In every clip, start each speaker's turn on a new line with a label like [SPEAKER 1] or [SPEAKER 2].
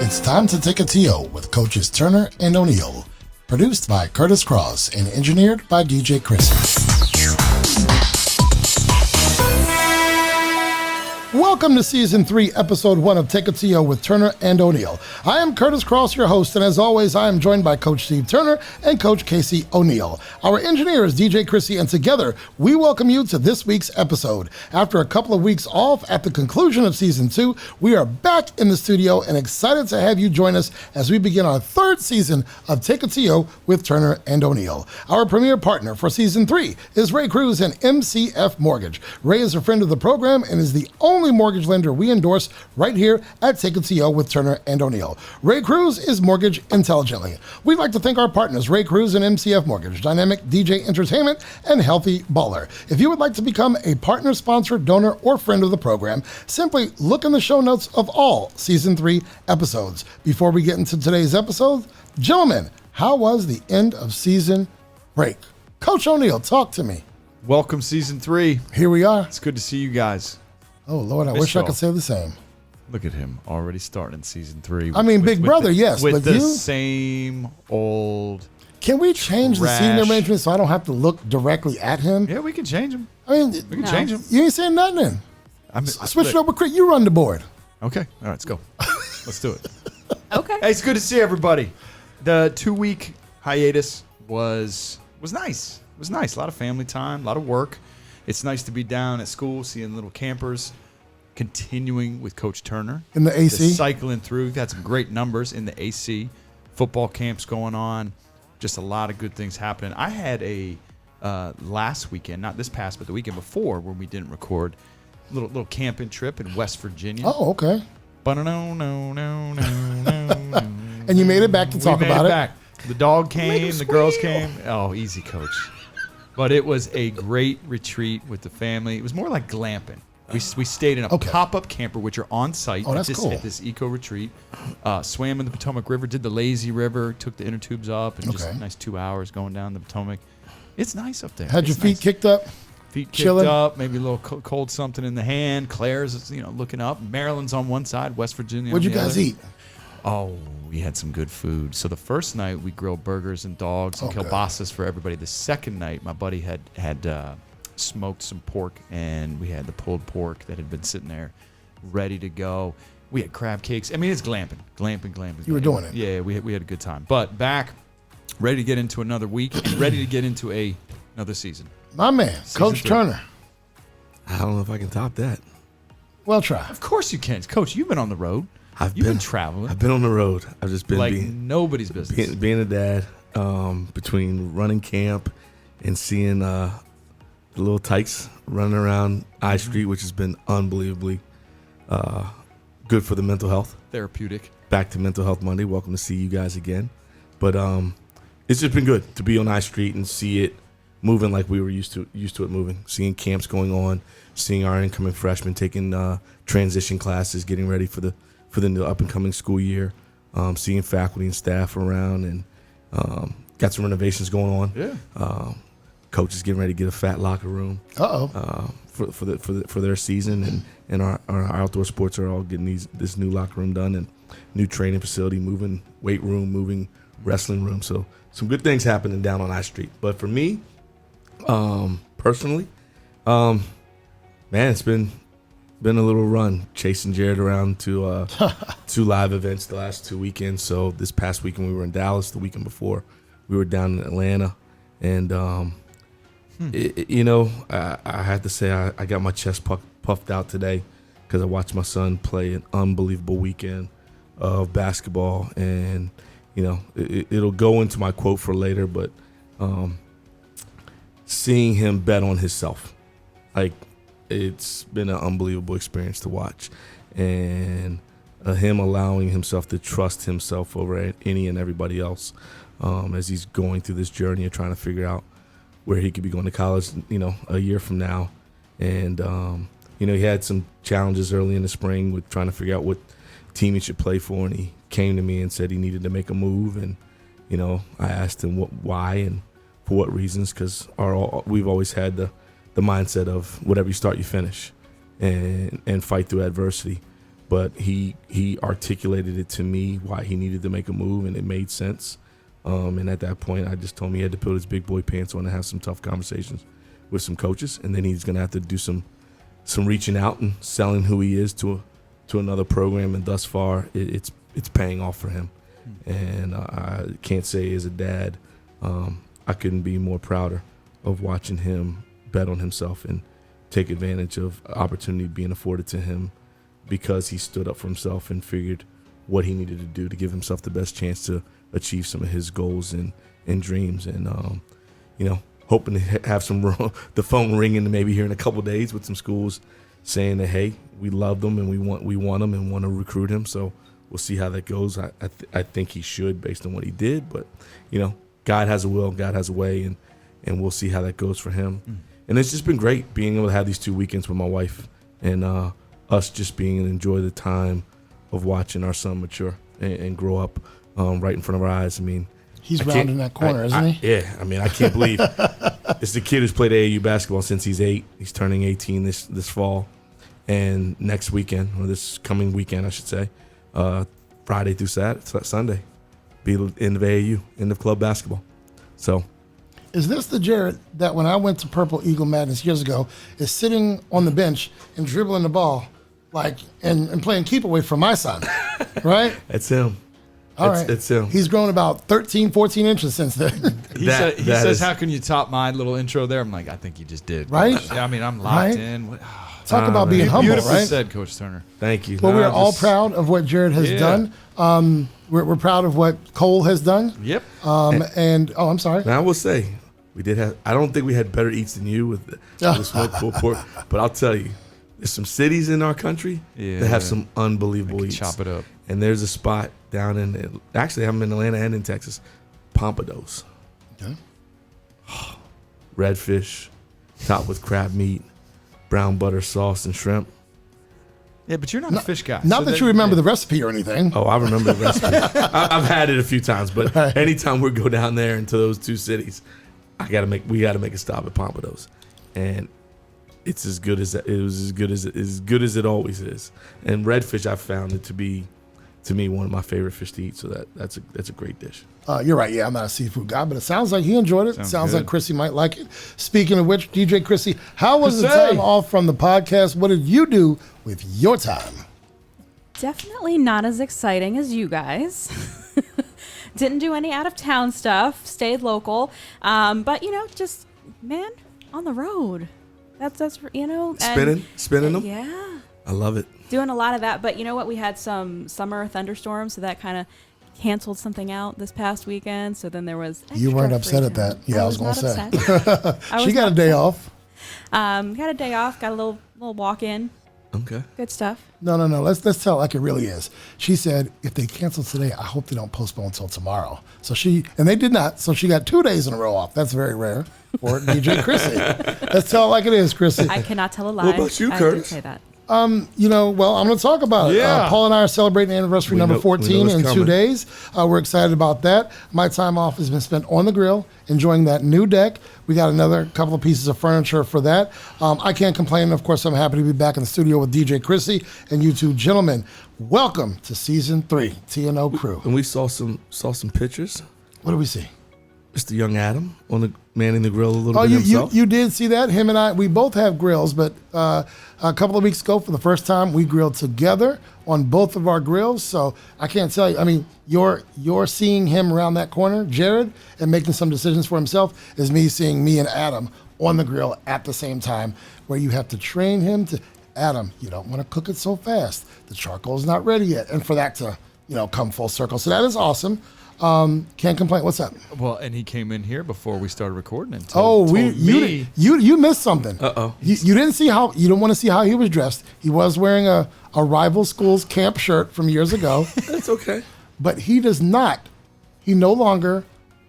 [SPEAKER 1] It's time to take a TO with coaches Turner and O'Neill. Produced by Kurtis Cross and engineered by DJ Krissy. Welcome to Season 3, Episode 1 of Take a TO with Turner and O'Neill. I am Kurtis Cross, your host, and as always, I am joined by Coach Steve Turner and Coach Casey O'Neill. Our engineer is DJ Krissy, and together, we welcome you to this week's episode. After a couple of weeks off at the conclusion of Season 2, we are back in the studio and excited to have you join us as we begin our third season of Take a TO with Turner and O'Neill. Our premier partner for Season 3 is Ray Cruz and MCF Mortgage. Ray is a friend of the program and is the only mortgage lender we endorse right here at Take a TO with Turner and O'Neill. Ray Cruz is mortgage intelligently. We'd like to thank our partners, Ray Cruz and MCF Mortgage, Dynamic DJ Entertainment, and Healthy Baller. If you would like to become a partner, sponsor, donor, or friend of the program, simply look in the show notes of all Season 3 episodes. Before we get into today's episode, gentlemen, how was the end of season break? Coach O'Neill, talk to me.
[SPEAKER 2] Welcome, Season 3.
[SPEAKER 1] Here we are.
[SPEAKER 2] It's good to see you guys.
[SPEAKER 1] Oh, Lord, I wish I could say the same.
[SPEAKER 2] Look at him, already starting Season 3.
[SPEAKER 1] I mean, Big Brother, yes,
[SPEAKER 2] with
[SPEAKER 1] but
[SPEAKER 2] the
[SPEAKER 1] you...
[SPEAKER 2] same old...
[SPEAKER 1] Can we change the seating arrangement so I don't have to look directly at him?
[SPEAKER 2] Yeah, we can change them.
[SPEAKER 1] I mean...
[SPEAKER 2] We can change them.
[SPEAKER 1] You ain't saying nothing then. Switch it up with Chris. You run the board.
[SPEAKER 2] Okay. All right, let's go. Let's do it.
[SPEAKER 3] Okay.
[SPEAKER 2] Hey, it's good to see everybody. The 2-week hiatus was nice. It was nice. A lot of family time, a lot of work. It's nice to be down at school, seeing little campers, continuing with Coach Turner.
[SPEAKER 1] In the AC?
[SPEAKER 2] Cycling through. We've had some great numbers in the AC. Football camps going on. Just a lot of good things happening. I had a last weekend, not this past, but the weekend before when we didn't record, little camping trip in West Virginia.
[SPEAKER 1] Oh, okay.
[SPEAKER 2] No.
[SPEAKER 1] And you made it back to talk about it.
[SPEAKER 2] Back. The dog came, the girls came. Oh, easy, Coach. But it was a great retreat with the family. It was more like glamping. We stayed in a pop-up camper, which are on site at this eco retreat. Swam in the Potomac River, did the lazy river, took the inner tubes up, and just a nice 2 hours going down the Potomac. It's nice up there.
[SPEAKER 1] Had your feet kicked up?
[SPEAKER 2] Feet kicked up, maybe a little cold something in the hand. Claire's, looking up. Maryland's on one side, West Virginia
[SPEAKER 1] What'd
[SPEAKER 2] on the
[SPEAKER 1] you guys
[SPEAKER 2] other.
[SPEAKER 1] eat?
[SPEAKER 2] Oh, we had some good food. So the first night we grilled burgers and dogs and kielbasa's for everybody. The second night, my buddy had smoked some pork, and we had the pulled pork that had been sitting there ready to go. We had crab cakes. I mean, it's glamping.
[SPEAKER 1] You were doing it.
[SPEAKER 2] Yeah, we had a good time. But back, ready to get into another week, and ready to get into another season.
[SPEAKER 1] My man, Coach Turner.
[SPEAKER 4] I don't know if I can top that.
[SPEAKER 1] Well, try.
[SPEAKER 2] Of course you can. Coach, you've been on the road. You've been traveling.
[SPEAKER 4] I've been on the road. I've just been
[SPEAKER 2] like nobody's business.
[SPEAKER 4] Being a dad, between running camp and seeing the little tykes running around I Street, which has been unbelievably good for the mental health.
[SPEAKER 2] Therapeutic.
[SPEAKER 4] Back to Mental Health Monday. Welcome to see you guys again. But it's just been good to be on I Street and see it moving like we were used to it moving. Seeing camps going on, seeing our incoming freshmen taking transition classes, getting ready for the new up-and-coming school year, seeing faculty and staff around, and got some renovations going on.
[SPEAKER 2] Yeah.
[SPEAKER 4] Coach is getting ready to get a fat locker room. For their season, and our outdoor sports are all getting this new locker room done, and new training facility, moving weight room, moving wrestling room. So some good things happening down on I Street. But for me, personally, man, it's been a little run chasing Jared around to 2 live events the last 2 weekends. So this past weekend we were in Dallas. The weekend before we were down in Atlanta, and I had to say I got my chest puffed out today because I watched my son play an unbelievable weekend of basketball, and it'll go into my quote for later, but seeing him bet on himself, like, it's been an unbelievable experience to watch, and him allowing himself to trust himself over any and everybody else as he's going through this journey of trying to figure out where he could be going to college, a year from now. And, he had some challenges early in the spring with trying to figure out what team he should play for, and he came to me and said he needed to make a move, and, I asked him why and for what reasons, because we've always had the mindset of whatever you start, you finish, and fight through adversity. but he articulated it to me why he needed to make a move, and it made sense. And at that point, I just told him he had to put his big boy pants on and have some tough conversations with some coaches, and then he's going to have to do some reaching out and selling who he is to another program. And thus far, it's paying off for him. And I can't say as a dad, I couldn't be more prouder of watching him bet on himself and take advantage of opportunity being afforded to him because he stood up for himself and figured what he needed to do to give himself the best chance to achieve some of his goals and dreams. And, hoping to have the phone ringing maybe here in a couple of days with some schools saying that, hey, we love them and we want him and want to recruit him. So we'll see how that goes. I think he should based on what he did. But, God has a will, God has a way, and we'll see how that goes for him. And it's just been great being able to have these 2 weekends with my wife and us just being able to enjoy the time of watching our son mature and grow up right in front of our eyes. I mean,
[SPEAKER 1] he's rounding that corner, isn't he?
[SPEAKER 4] Yeah. I mean, I can't believe it's the kid who's played AAU basketball since he's 8. He's turning 18 this fall. And next weekend, or this coming weekend, I should say, Friday through Sunday, be end of AAU, end of club basketball. So,
[SPEAKER 1] is this the Jared that when I went to Purple Eagle Madness years ago is sitting on the bench and dribbling the ball and playing keep away from my son, right?
[SPEAKER 4] That's him.
[SPEAKER 1] All right.
[SPEAKER 4] It's him.
[SPEAKER 1] He's grown about 13, 14 inches since then.
[SPEAKER 2] He says, how can you top my little intro there? I'm like, I think you just did.
[SPEAKER 1] Right?
[SPEAKER 2] Yeah, I mean, I'm locked in.
[SPEAKER 1] Talk about being humble,
[SPEAKER 2] Beautifully
[SPEAKER 1] right?
[SPEAKER 2] said, Coach Turner.
[SPEAKER 4] Thank you.
[SPEAKER 1] Well, we're all proud of what Jared has done. We're proud of what Cole has done.
[SPEAKER 2] Yep.
[SPEAKER 1] I'm sorry.
[SPEAKER 4] Now, I will say, we did have, I don't think we had better eats than you with the smoked pulled pork, but I'll tell you, there's some cities in our country that have some unbelievable eats.
[SPEAKER 2] Chop it up.
[SPEAKER 4] And there's a spot down actually I'm in Atlanta and in Texas, Pompadours.
[SPEAKER 1] Okay.
[SPEAKER 4] Redfish, topped with crab meat, brown butter sauce and shrimp.
[SPEAKER 2] Yeah, but you're not a fish guy.
[SPEAKER 1] Not that you remember the recipe or anything.
[SPEAKER 4] Oh, I remember the recipe. I've had it a few times, but anytime we go down there into those 2 cities, we got to make a stop at Pompadours, and it's as good as it always is. And redfish, I found it to be, to me, one of my favorite fish to eat. So that's a great dish.
[SPEAKER 1] You're right. Yeah, I'm not a seafood guy, but it sounds like he enjoyed it. Sounds
[SPEAKER 2] good.
[SPEAKER 1] like Krissy might like it. Speaking of which, DJ Krissy, how was the time off from the podcast? What did you do with your time?
[SPEAKER 3] Definitely not as exciting as you guys. Didn't do any out of town stuff. Stayed local. But just on the road. That's
[SPEAKER 4] Spinning them.
[SPEAKER 3] Yeah.
[SPEAKER 4] I love it.
[SPEAKER 3] Doing a lot of that. But you know what? We had some summer thunderstorms, so that kind of canceled something out this past weekend. So then there was
[SPEAKER 1] You weren't upset at that. Yeah, I was going to say. She got a day off.
[SPEAKER 3] Got a day off. Got a little walk in.
[SPEAKER 4] Okay.
[SPEAKER 3] Good stuff.
[SPEAKER 1] No. Let's tell it like it really is. She said, if they cancel today, I hope they don't postpone until tomorrow. And they did not. So she got 2 days in a row off. That's very rare for DJ Krissy. Let's tell it like it is, Krissy.
[SPEAKER 3] I cannot tell a lie.
[SPEAKER 4] What about you, Kurtis?
[SPEAKER 3] I did say that.
[SPEAKER 1] I'm going to talk about it.
[SPEAKER 2] Yeah.
[SPEAKER 1] Paul and I are celebrating anniversary number 14 in 2 days. We're excited about that. My time off has been spent on the grill, enjoying that new deck. We got another couple of pieces of furniture for that. I can't complain. Of course, I'm happy to be back in the studio with DJ Krissy and you two gentlemen. Welcome to season 3, TNO Crew.
[SPEAKER 4] And we saw some pictures.
[SPEAKER 1] What do we see?
[SPEAKER 4] Mr. Young Adam manning the grill a little bit himself.
[SPEAKER 1] You did see that. Him and I, we both have grills, but a couple of weeks ago, for the first time, we grilled together on both of our grills. So I can't tell you. I mean, you're seeing him around that corner, Jared, and making some decisions for himself, is me seeing me and Adam on the grill at the same time, where you have to train him to, Adam, you don't want to cook it so fast. The charcoal's not ready yet. And for that to, come full circle. So that is awesome. Can't complain. What's up?
[SPEAKER 2] Well, and he came in here before we started recording and
[SPEAKER 1] you missed something. You didn't see how, you don't want to see how he was dressed. He was wearing a rival school's camp shirt from years ago.
[SPEAKER 4] That's okay.
[SPEAKER 1] But he no longer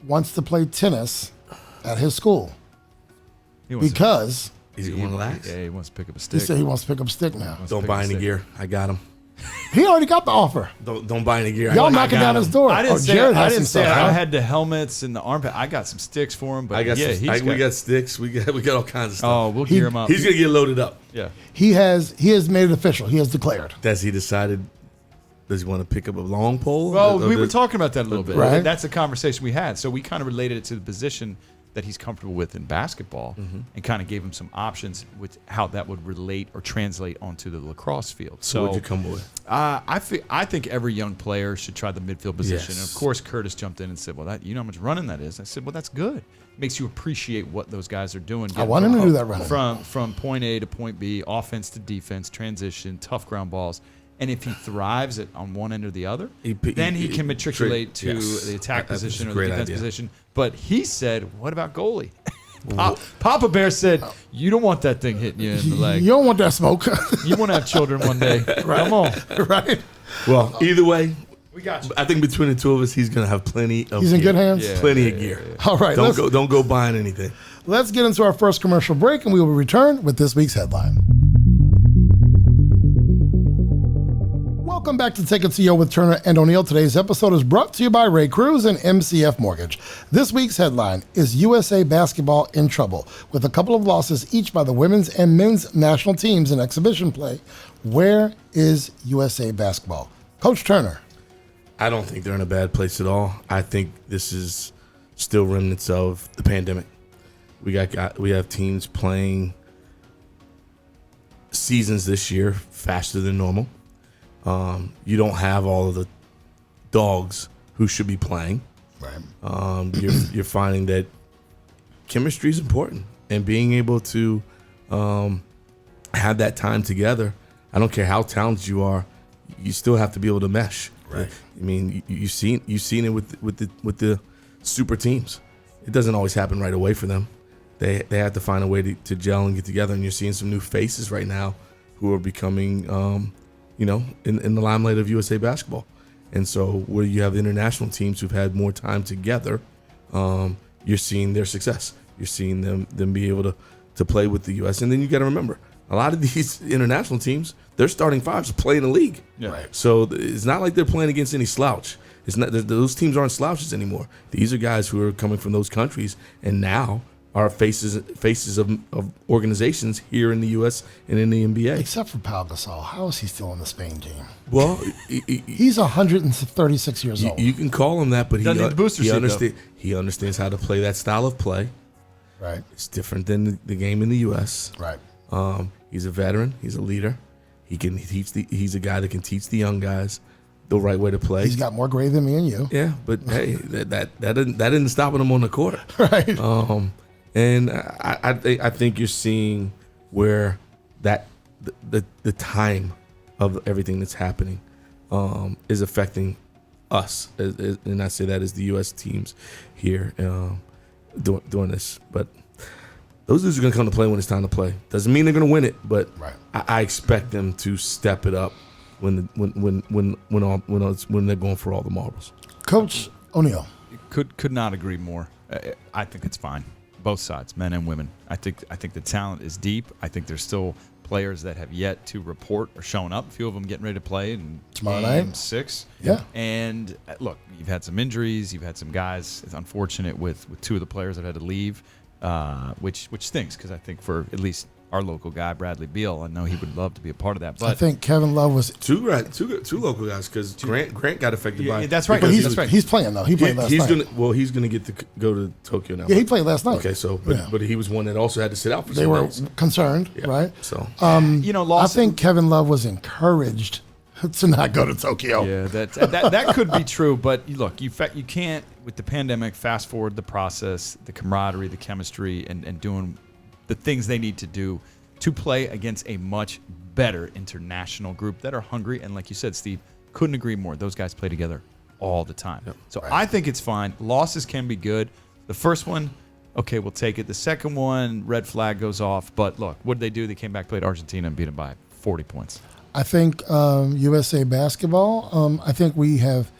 [SPEAKER 1] wants to play tennis at his school because
[SPEAKER 4] he's going to relax.
[SPEAKER 2] Yeah, he wants to pick up a stick.
[SPEAKER 1] He said he wants to pick up a stick now.
[SPEAKER 4] Don't buy any gear. I got him.
[SPEAKER 1] He already got the offer.
[SPEAKER 4] Don't buy any gear.
[SPEAKER 1] Y'all knocking down his door.
[SPEAKER 2] I didn't say,
[SPEAKER 1] Jared
[SPEAKER 2] I,
[SPEAKER 1] has
[SPEAKER 2] didn't
[SPEAKER 1] some
[SPEAKER 2] say
[SPEAKER 1] stuff,
[SPEAKER 2] I
[SPEAKER 1] huh?
[SPEAKER 2] had the helmets and the armpit. I got some sticks for him, but
[SPEAKER 4] we got sticks. We got all kinds of stuff.
[SPEAKER 2] Oh, we'll gear him up.
[SPEAKER 4] He's gonna get loaded up.
[SPEAKER 2] Yeah.
[SPEAKER 1] He has made it official. He has declared.
[SPEAKER 4] Has he decided? Does he want to pick up a long pole?
[SPEAKER 2] Well, we were talking about that a little bit.
[SPEAKER 1] Right.
[SPEAKER 2] That's the conversation we had. So we kind of related it to the position that he's comfortable with in basketball and kind of gave him some options with how that would relate or translate onto the lacrosse field.
[SPEAKER 4] So what'd you come with?
[SPEAKER 2] I think every young player should try the midfield position.
[SPEAKER 4] Yes.
[SPEAKER 2] And of course, Kurtis jumped in and said, well, you know how much running that is? I said, well, that's good. Makes you appreciate what those guys are doing.
[SPEAKER 1] I want him to do that running.
[SPEAKER 2] From point A to point B, offense to defense, transition, tough ground balls. And if he thrives on one end or the other, then he can matriculate to the attack position or the defense position. But he said, what about goalie? Papa Bear said, you don't want that thing hitting you in the leg.
[SPEAKER 1] You don't want that smoke.
[SPEAKER 2] You want to have children one day. Right. Come on.
[SPEAKER 1] Right.
[SPEAKER 4] Well, either way,
[SPEAKER 2] We got you.
[SPEAKER 4] I think between the two of us, he's gonna have plenty of.
[SPEAKER 1] He's in good hands?
[SPEAKER 2] Yeah.
[SPEAKER 4] Plenty of gear.
[SPEAKER 1] All right.
[SPEAKER 4] Don't go buying anything.
[SPEAKER 1] Let's get into our first commercial break, and we will return with this week's headline. Welcome back to Take It to Yo with Turner and O'Neill. Today's episode is brought to you by Ray Cruz and MCF Mortgage. This week's headline is USA Basketball in trouble, with a couple of losses each by the women's and men's national teams in exhibition play. Where is USA Basketball? Coach Turner.
[SPEAKER 4] I don't think they're in a bad place at all. I think this is still remnants of the pandemic. We have teams playing seasons this year faster than normal. You don't have all of the dogs who should be playing.
[SPEAKER 1] Right.
[SPEAKER 4] You're finding that chemistry is important, and being able to have that time together. I don't care how talented you are, you still have to be able to mesh.
[SPEAKER 1] Right.
[SPEAKER 4] I mean, you've seen it with the super teams. It doesn't always happen right away for them. They have to find a way to gel and get together. And you're seeing some new faces right now who are becoming, in the limelight of USA Basketball. And so where you have international teams who've had more time together, you're seeing their success. You're seeing them be able to play with the U.S. And then you got to remember, a lot of these international teams, their starting fives play in the league.
[SPEAKER 2] Yeah.
[SPEAKER 1] Right.
[SPEAKER 4] So it's not like they're playing against any slouch. It's not those teams aren't slouches anymore. These are guys who are coming from those countries and now are faces of organizations here in the U.S. and in the NBA.
[SPEAKER 1] Except for Pau Gasol. How is he still on the Spain team?
[SPEAKER 4] Well,
[SPEAKER 1] He's 136 years old.
[SPEAKER 4] you can call him that, but
[SPEAKER 2] Doesn't need the booster seat,
[SPEAKER 4] he understands how to play that style of play.
[SPEAKER 1] Right.
[SPEAKER 4] It's different than the game in the U.S.
[SPEAKER 1] Right.
[SPEAKER 4] He's a veteran. He's a leader. He's a guy that can teach the young guys the right way to play.
[SPEAKER 1] He's got more grade than me and you.
[SPEAKER 4] Yeah, but hey, that didn't stop him on the court.
[SPEAKER 1] Right.
[SPEAKER 4] And I think you're seeing where that the time of everything that's happening is affecting us, and I say that as the U.S. teams here doing this. But those dudes are going to come to play when it's time to play. Doesn't mean they're going to win it, but
[SPEAKER 1] Right.
[SPEAKER 4] I expect them to step it up when they're going for all the marbles.
[SPEAKER 1] Coach O'Neill.
[SPEAKER 2] Could not agree more. I think it's fine. Both sides, men and women. I think the talent is deep. I think there's still players that have yet to report or shown up. A few of them getting ready to play in
[SPEAKER 1] Tomorrow
[SPEAKER 2] game
[SPEAKER 1] night?
[SPEAKER 2] 6.
[SPEAKER 1] Yeah.
[SPEAKER 2] And look, you've had some injuries. You've had some guys. It's unfortunate with two of the players that had to leave, which stinks because I think for at least our local guy, Bradley Beal, I know he would love to be a part of that. But
[SPEAKER 1] I think Kevin Love was.
[SPEAKER 4] Two local guys because Grant got affected by.
[SPEAKER 2] Yeah, that's right.
[SPEAKER 1] But
[SPEAKER 2] That's right.
[SPEAKER 1] he's playing, though. He played last night.
[SPEAKER 4] He's gonna get to go to Tokyo now.
[SPEAKER 1] Yeah, he played last night.
[SPEAKER 4] Okay, so
[SPEAKER 1] Yeah.
[SPEAKER 4] but he was one that also had to sit out for
[SPEAKER 1] They
[SPEAKER 4] some
[SPEAKER 1] were
[SPEAKER 4] days.
[SPEAKER 1] concerned,
[SPEAKER 4] Yeah,
[SPEAKER 1] right?
[SPEAKER 4] So
[SPEAKER 1] I
[SPEAKER 2] lost.
[SPEAKER 1] think Kevin Love was encouraged to not go to Tokyo.
[SPEAKER 2] Yeah, that could be true. But look, you can't, with the pandemic, fast forward the process, the camaraderie, the chemistry, and doing the things they need to do to play against a much better international group that are hungry. And like you said, Steve, couldn't agree more. Those guys play together all the time.
[SPEAKER 4] Yep.
[SPEAKER 2] So I think it's fine. Losses can be good. The first one, okay, we'll take it. The second one, red flag goes off. But look, what did they do? They came back, played Argentina, and beat them by 40 points.
[SPEAKER 1] I think USA Basketball, I think we have,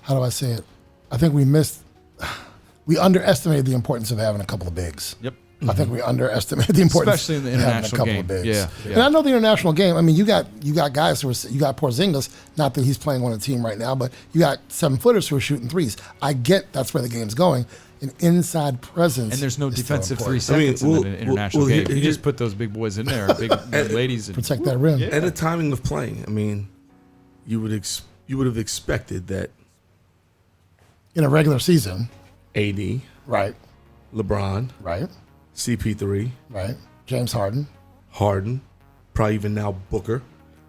[SPEAKER 1] how do I say it? I think we underestimated the importance of having a couple of bigs.
[SPEAKER 2] Yep.
[SPEAKER 1] I think we underestimated the importance,
[SPEAKER 2] especially in the international game.
[SPEAKER 1] Of bigs.
[SPEAKER 2] Yeah.
[SPEAKER 1] And I know the international game. I mean, you got guys you got Porzingis. Not that he's playing on a team right now, but you got 7-footers who are shooting threes. I get that's where the game's going. An inside presence,
[SPEAKER 2] and there's no defensive 3
[SPEAKER 1] seconds.
[SPEAKER 2] seconds in an international game. You just put those big boys in there, big ladies, and
[SPEAKER 1] protect that rim.
[SPEAKER 4] And the timing of playing. I mean, you would have expected that
[SPEAKER 1] in a regular season,
[SPEAKER 4] AD,
[SPEAKER 1] right,
[SPEAKER 4] LeBron,
[SPEAKER 1] right,
[SPEAKER 4] CP3,
[SPEAKER 1] right, James Harden,
[SPEAKER 4] probably even now Booker.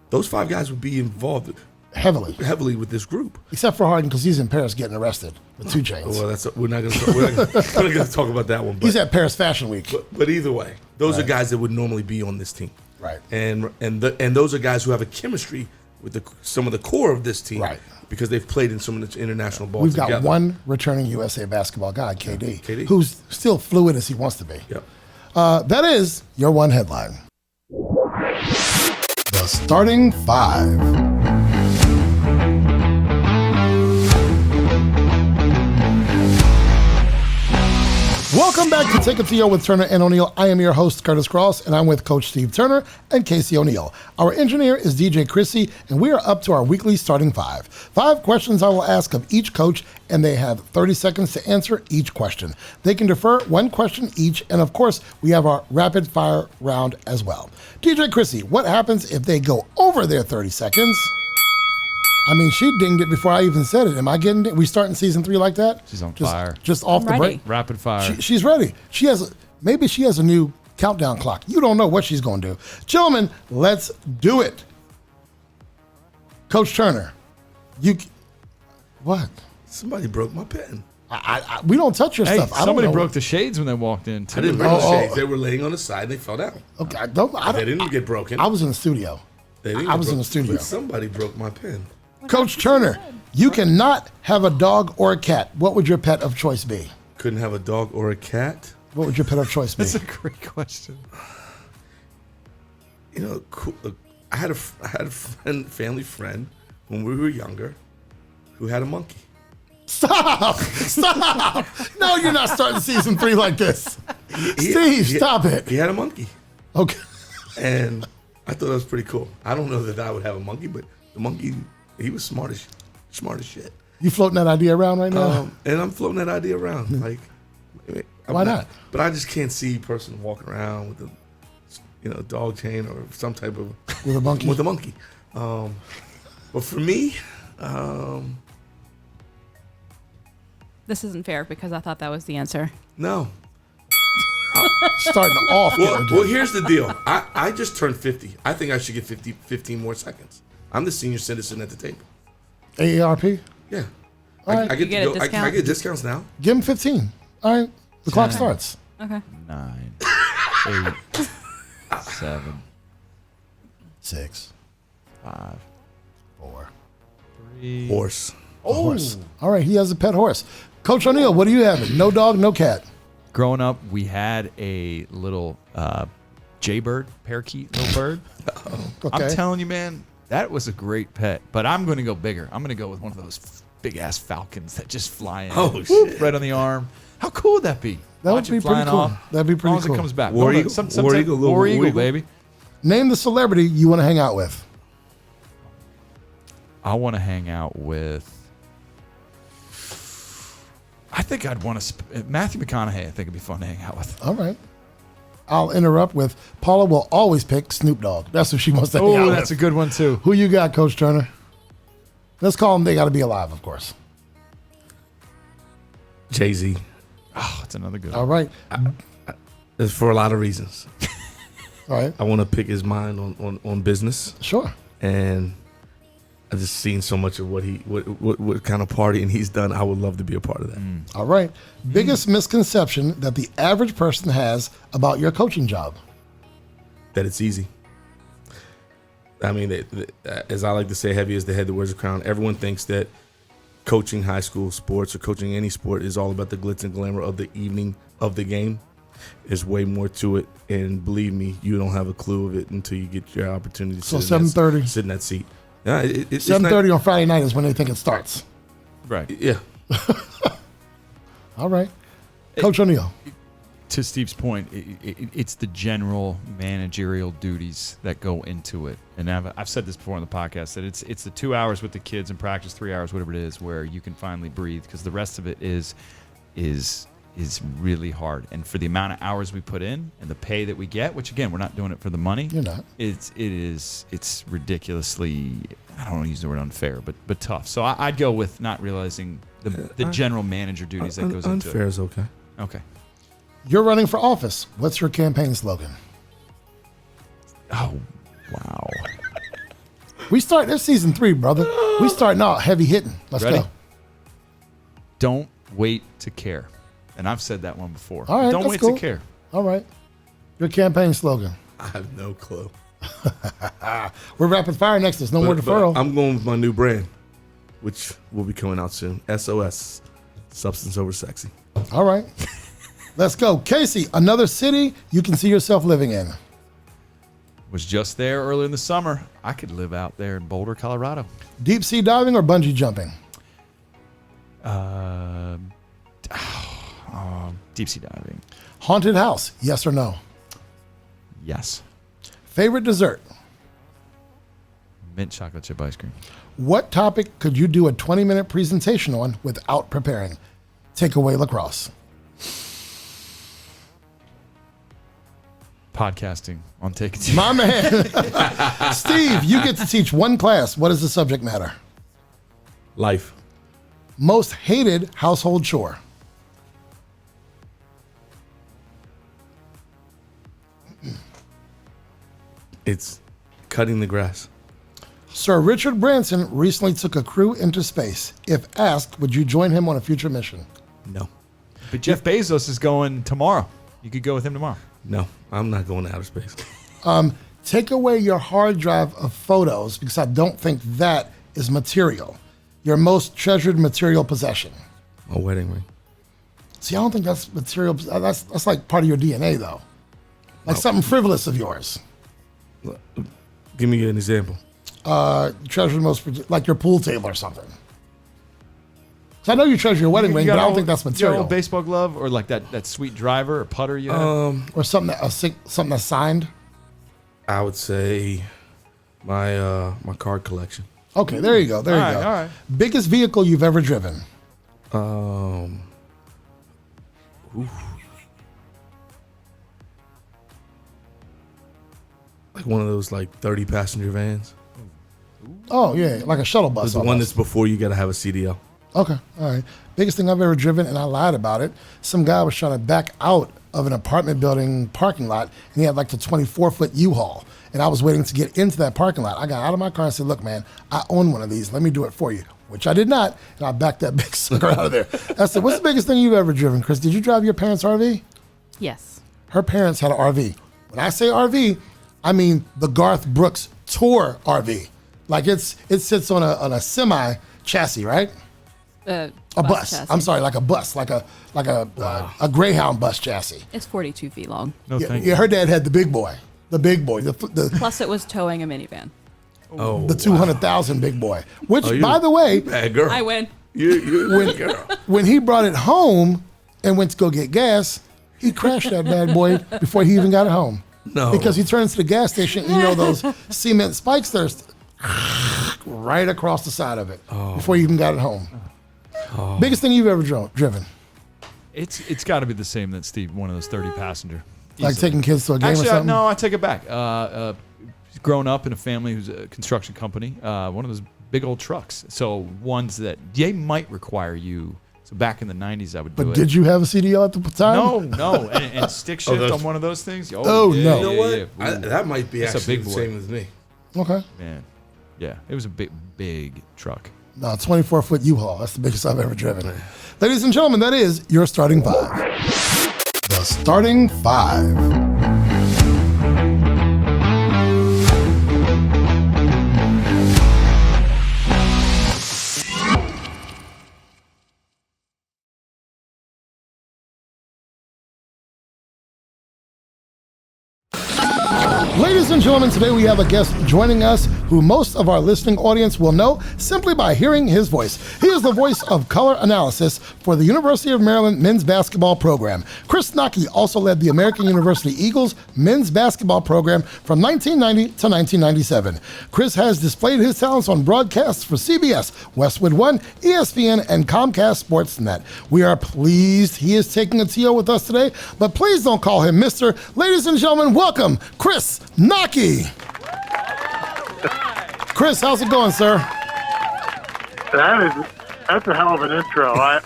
[SPEAKER 4] Those 5 guys would be involved heavily with this group,
[SPEAKER 1] except for Harden because he's in Paris getting arrested with 2 chains.
[SPEAKER 4] Well, we're not going to talk about that one. But,
[SPEAKER 1] he's at Paris Fashion Week.
[SPEAKER 4] But either way, those are guys that would normally be on this team,
[SPEAKER 1] right?
[SPEAKER 4] And those are guys who have a chemistry with some of the core of this team,
[SPEAKER 1] right?
[SPEAKER 4] Because they've played in some of the international ball.
[SPEAKER 1] We've
[SPEAKER 4] together.
[SPEAKER 1] got one returning USA basketball guy, KD,
[SPEAKER 4] KD,
[SPEAKER 1] who's still fluid as he wants to be.
[SPEAKER 4] Yep.
[SPEAKER 1] That is your one headline. The starting 5. Welcome back to Take It To You with Turner and O'Neill. I am your host, Kurtis Cross, and I'm with Coach Steve Turner and Casey O'Neill. Our engineer is DJ Krissy, and we are up to our weekly starting 5. 5 questions I will ask of each coach, and they have 30 seconds to answer each question. They can defer 1 question each, and of course, we have our rapid fire round as well. DJ Krissy, what happens if they go over their 30 seconds? I mean, she dinged it before I even said it. Am I getting it? We starting season 3 like that?
[SPEAKER 2] She's on fire.
[SPEAKER 1] Just off the break?
[SPEAKER 2] Rapid fire.
[SPEAKER 1] She's ready. Maybe she has a new countdown clock. You don't know what she's going to do. Gentlemen, let's do it. Coach Turner, what?
[SPEAKER 4] Somebody broke my pen.
[SPEAKER 1] We don't touch your stuff.
[SPEAKER 2] Somebody broke the shades when they walked in, too.
[SPEAKER 4] I didn't break the shades. They were laying on the side and they fell down.
[SPEAKER 1] Okay,
[SPEAKER 4] they didn't get broken.
[SPEAKER 1] I was in the studio. I was in the studio.
[SPEAKER 4] But somebody broke my pen.
[SPEAKER 1] Coach Turner, you cannot have a dog or a cat. What would your pet of choice be?
[SPEAKER 4] Couldn't have a dog or a cat?
[SPEAKER 1] What would your pet of choice be?
[SPEAKER 2] That's a great question.
[SPEAKER 4] You know, I had a family friend when we were younger who had a monkey.
[SPEAKER 1] Stop! No, you're not starting season 3 like this. Steve, stop it.
[SPEAKER 4] He had a monkey.
[SPEAKER 1] Okay.
[SPEAKER 4] And I thought that was pretty cool. I don't know that I would have a monkey, but the monkey, he was smart as shit.
[SPEAKER 1] You floating that idea around right now?
[SPEAKER 4] And I'm floating that idea around. Like,
[SPEAKER 1] why not?
[SPEAKER 4] But I just can't see a person walking around with a dog chain or some type of
[SPEAKER 1] with a monkey.
[SPEAKER 4] With a monkey. But for me,
[SPEAKER 3] this isn't fair because I thought that was the answer.
[SPEAKER 4] No.
[SPEAKER 1] Starting off.
[SPEAKER 4] Well, here's the deal. I just turned 50. I think I should get 15 more seconds. I'm the senior citizen at the table.
[SPEAKER 1] AARP?
[SPEAKER 4] Yeah.
[SPEAKER 1] Right.
[SPEAKER 4] I get to go. I get discounts now.
[SPEAKER 1] Give him 15. All right. The clock starts.
[SPEAKER 3] Okay.
[SPEAKER 2] 9, 8, 7,
[SPEAKER 1] 6,
[SPEAKER 2] 5,
[SPEAKER 1] 4,
[SPEAKER 2] 3.
[SPEAKER 4] Horse.
[SPEAKER 1] Horse. All right. He has a pet horse. Coach O'Neill, what do you have? No dog, no cat.
[SPEAKER 2] Growing up, we had a little jaybird, parakeet, little bird.
[SPEAKER 1] Okay.
[SPEAKER 2] I'm telling you, man, that was a great pet. But I'm going to go bigger. I'm going to go with one of those big-ass falcons that just fly in.
[SPEAKER 4] Oh, shit.
[SPEAKER 2] Right on the arm. How cool would that be?
[SPEAKER 1] That would be pretty cool. That'd be pretty cool.
[SPEAKER 2] As long as it comes back.
[SPEAKER 4] War Eagle,
[SPEAKER 2] War Eagle, baby.
[SPEAKER 1] Name the celebrity you want to hang out with.
[SPEAKER 2] I want to hang out with... I think I'd want to... Matthew McConaughey, I think it'd be fun to hang out with.
[SPEAKER 1] All right. I'll interrupt with Paula will always pick Snoop Dogg. That's what she wants to hang out with.
[SPEAKER 2] Oh, that's a good one, too.
[SPEAKER 1] Who you got, Coach Turner? Let's call them. They got to be alive, of course.
[SPEAKER 4] Jay-Z.
[SPEAKER 2] Oh, that's another good one.
[SPEAKER 1] All right.
[SPEAKER 4] It's for a lot of reasons.
[SPEAKER 1] All right.
[SPEAKER 4] I want to pick his mind on business.
[SPEAKER 1] Sure.
[SPEAKER 4] And I've just seen so much of what kind of partying he's done. I would love to be a part of that.
[SPEAKER 1] All right. Biggest misconception that the average person has about your coaching job?
[SPEAKER 4] That it's easy. I mean, as I like to say, heavy is the head that wears the crown. Everyone thinks that coaching high school sports or coaching any sport is all about the glitz and glamour of the evening of the game. There's way more to it, and believe me, you don't have a clue of it until you get your opportunity to
[SPEAKER 1] So 7:30.
[SPEAKER 4] Sit in that seat. Yeah, it's
[SPEAKER 1] 7:30 on Friday night is when they think it starts.
[SPEAKER 2] Right.
[SPEAKER 4] Yeah.
[SPEAKER 1] All right. Coach O'Neill.
[SPEAKER 2] to Steve's point, it's the general managerial duties that go into it. And I've said this before on the podcast, that it's the 2 hours with the kids in practice, 3 hours, whatever it is, where you can finally breathe, because the rest of it is really hard. And for the amount of hours we put in and the pay that we get, which again, we're not doing it for the money.
[SPEAKER 1] You're not.
[SPEAKER 2] It's ridiculously, I don't want to use the word unfair, but tough. So I'd go with not realizing the general manager duties that goes into it.
[SPEAKER 4] Unfair is okay.
[SPEAKER 2] Okay.
[SPEAKER 1] You're running for office. What's your campaign slogan?
[SPEAKER 2] Oh, wow.
[SPEAKER 1] This season 3, brother. We starting out heavy hitting. Let's
[SPEAKER 2] Ready?
[SPEAKER 1] go.
[SPEAKER 2] Don't wait to care. And I've said that one before.
[SPEAKER 1] All right,
[SPEAKER 2] Don't
[SPEAKER 1] that's
[SPEAKER 2] wait
[SPEAKER 1] cool.
[SPEAKER 2] to care.
[SPEAKER 1] All right. Your campaign slogan.
[SPEAKER 4] I have no clue.
[SPEAKER 1] We're rapid fire next. There's no more deferral.
[SPEAKER 4] I'm going with my new brand, which will be coming out soon. SOS, Substance Over Sexy.
[SPEAKER 1] All right. Let's go. Casey, another city you can see yourself living in.
[SPEAKER 2] Was just there early in the summer. I could live out there in Boulder, Colorado.
[SPEAKER 1] Deep sea diving or bungee jumping?
[SPEAKER 2] Deep sea diving.
[SPEAKER 1] Haunted house, yes or no?
[SPEAKER 2] Yes.
[SPEAKER 1] Favorite dessert?
[SPEAKER 2] Mint chocolate chip ice cream.
[SPEAKER 1] What topic could you do a 20-minute presentation on without preparing? Takeaway lacrosse.
[SPEAKER 2] Podcasting on Take It.
[SPEAKER 1] My man. Steve, you get to teach one class. What is the subject matter?
[SPEAKER 4] Life.
[SPEAKER 1] Most hated household chore?
[SPEAKER 4] It's cutting the grass.
[SPEAKER 1] Sir Richard Branson recently took a crew into space. If asked, would you join him on a future mission?
[SPEAKER 4] No.
[SPEAKER 2] But Jeff Bezos is going tomorrow. You could go with him tomorrow.
[SPEAKER 4] No, I'm not going to outer space.
[SPEAKER 1] Take away your hard drive of photos, because I don't think that is material. Your most treasured material possession.
[SPEAKER 4] A wedding ring.
[SPEAKER 1] See, I don't think that's material. That's like part of your DNA, though. Like something frivolous of yours.
[SPEAKER 4] Give me an example.
[SPEAKER 1] Treasured most, like your pool table or something. So I know you treasure your wedding ring, but I don't think that's
[SPEAKER 2] Your
[SPEAKER 1] material.
[SPEAKER 2] old baseball glove, or like that sweet driver or putter you have?
[SPEAKER 1] Or something that's signed.
[SPEAKER 4] I would say my card collection.
[SPEAKER 1] Okay, there you go. There you go.
[SPEAKER 2] All right.
[SPEAKER 1] Biggest vehicle you've ever driven?
[SPEAKER 4] Like one of those like 30 passenger vans.
[SPEAKER 1] Oh yeah, like a shuttle bus.
[SPEAKER 4] It's the one
[SPEAKER 1] almost.
[SPEAKER 4] that's before you got to have a CDL.
[SPEAKER 1] Okay, all right. Biggest thing I've ever driven, and I lied about it. Some guy was trying to back out of an apartment building parking lot, and he had like the 24-foot U-Haul. And I was waiting to get into that parking lot. I got out of my car and said, look, man, I own one of these. Let me do it for you, which I did not. And I backed that big sucker out of there. I said, what's the biggest thing you've ever driven, Chris? Did you drive your parents' RV?
[SPEAKER 3] Yes.
[SPEAKER 1] Her parents had an RV. When I say RV, I mean the Garth Brooks Tour RV. Like it sits on a semi chassis, right? A bus.
[SPEAKER 3] Chassis.
[SPEAKER 1] I'm sorry, like a bus, like a Greyhound bus chassis.
[SPEAKER 3] It's 42 feet long.
[SPEAKER 2] No, thank
[SPEAKER 1] Yeah, her dad had the big boy, the
[SPEAKER 3] Plus, it was towing a minivan.
[SPEAKER 4] Oh,
[SPEAKER 1] the 200,000 big boy. Which,
[SPEAKER 4] you
[SPEAKER 1] by the way,
[SPEAKER 4] bad girl.
[SPEAKER 3] I win.
[SPEAKER 4] You're a bad girl.
[SPEAKER 1] when he brought it home and went to go get gas, he crashed that bad boy before he even got it home.
[SPEAKER 4] No.
[SPEAKER 1] Because he turns to the gas station, and you know those cement spikes that are right across the side of it before you even got it home. Biggest thing you've ever driven?
[SPEAKER 2] It's got to be the same that Steve, one of those 30 passenger.
[SPEAKER 1] Like
[SPEAKER 2] Easily.
[SPEAKER 1] taking kids to a game
[SPEAKER 2] Actually,
[SPEAKER 1] or something?
[SPEAKER 2] no, I take it back. Grown up in a family who's a construction company, one of those big old trucks. So ones that they might require you. So back in the 90s, I would do it.
[SPEAKER 1] But did you have a CDL at the time?
[SPEAKER 2] No. And stick shift on one of those things.
[SPEAKER 1] Oh,
[SPEAKER 2] yeah,
[SPEAKER 1] no.
[SPEAKER 4] You know what?
[SPEAKER 2] yeah. Ooh.
[SPEAKER 4] That might be
[SPEAKER 2] That's a
[SPEAKER 4] actually
[SPEAKER 2] big
[SPEAKER 4] the
[SPEAKER 2] boy.
[SPEAKER 4] same as me.
[SPEAKER 1] Okay.
[SPEAKER 2] Man, yeah, it was a big truck.
[SPEAKER 1] No, 24-foot U-Haul. That's the biggest I've ever driven. Ladies and gentlemen, that is your starting five. The starting five. Ladies and gentlemen, today we have a guest joining us who most of our listening audience will know simply by hearing his voice. He is the voice of color analysis for the University of Maryland men's basketball program. Chris Knoche also led the American University Eagles men's basketball program from 1990 to 1997. Chris has displayed his talents on broadcasts for CBS, Westwood One, ESPN, and Comcast Sportsnet. We are pleased he is taking a TO with us today, but please don't call him Mr. Ladies and gentlemen, welcome Chris Knoche. Chris, how's it going, sir?
[SPEAKER 5] That's a hell of an intro. I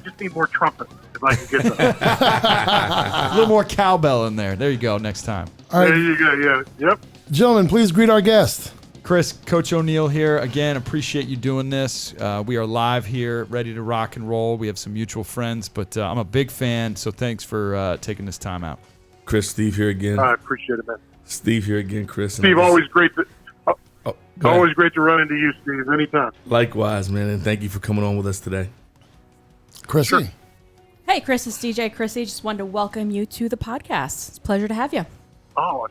[SPEAKER 5] just need more trumpets if I can get that.
[SPEAKER 2] A little more cowbell in there. There you go. Next time.
[SPEAKER 1] All right.
[SPEAKER 5] There you go. Yeah. Yep.
[SPEAKER 1] Gentlemen, please greet our guest.
[SPEAKER 2] Chris, Coach O'Neil here. Again, appreciate you doing this. We are live here, ready to rock and roll. We have some mutual friends, but I'm a big fan, so thanks for taking this time out.
[SPEAKER 4] Chris, Steve here again.
[SPEAKER 5] I appreciate it, man.
[SPEAKER 4] Steve here again, Chris.
[SPEAKER 5] Steve, always great to
[SPEAKER 4] go
[SPEAKER 5] always
[SPEAKER 4] ahead.
[SPEAKER 5] great to run into you, Steve. Anytime.
[SPEAKER 4] Likewise, man, and thank you for coming on with us today.
[SPEAKER 1] Krissy.
[SPEAKER 5] Sure.
[SPEAKER 3] Hey, Chris, it's DJ Krissy. Just wanted to welcome you to the podcast. It's a pleasure to have you.
[SPEAKER 5] Oh,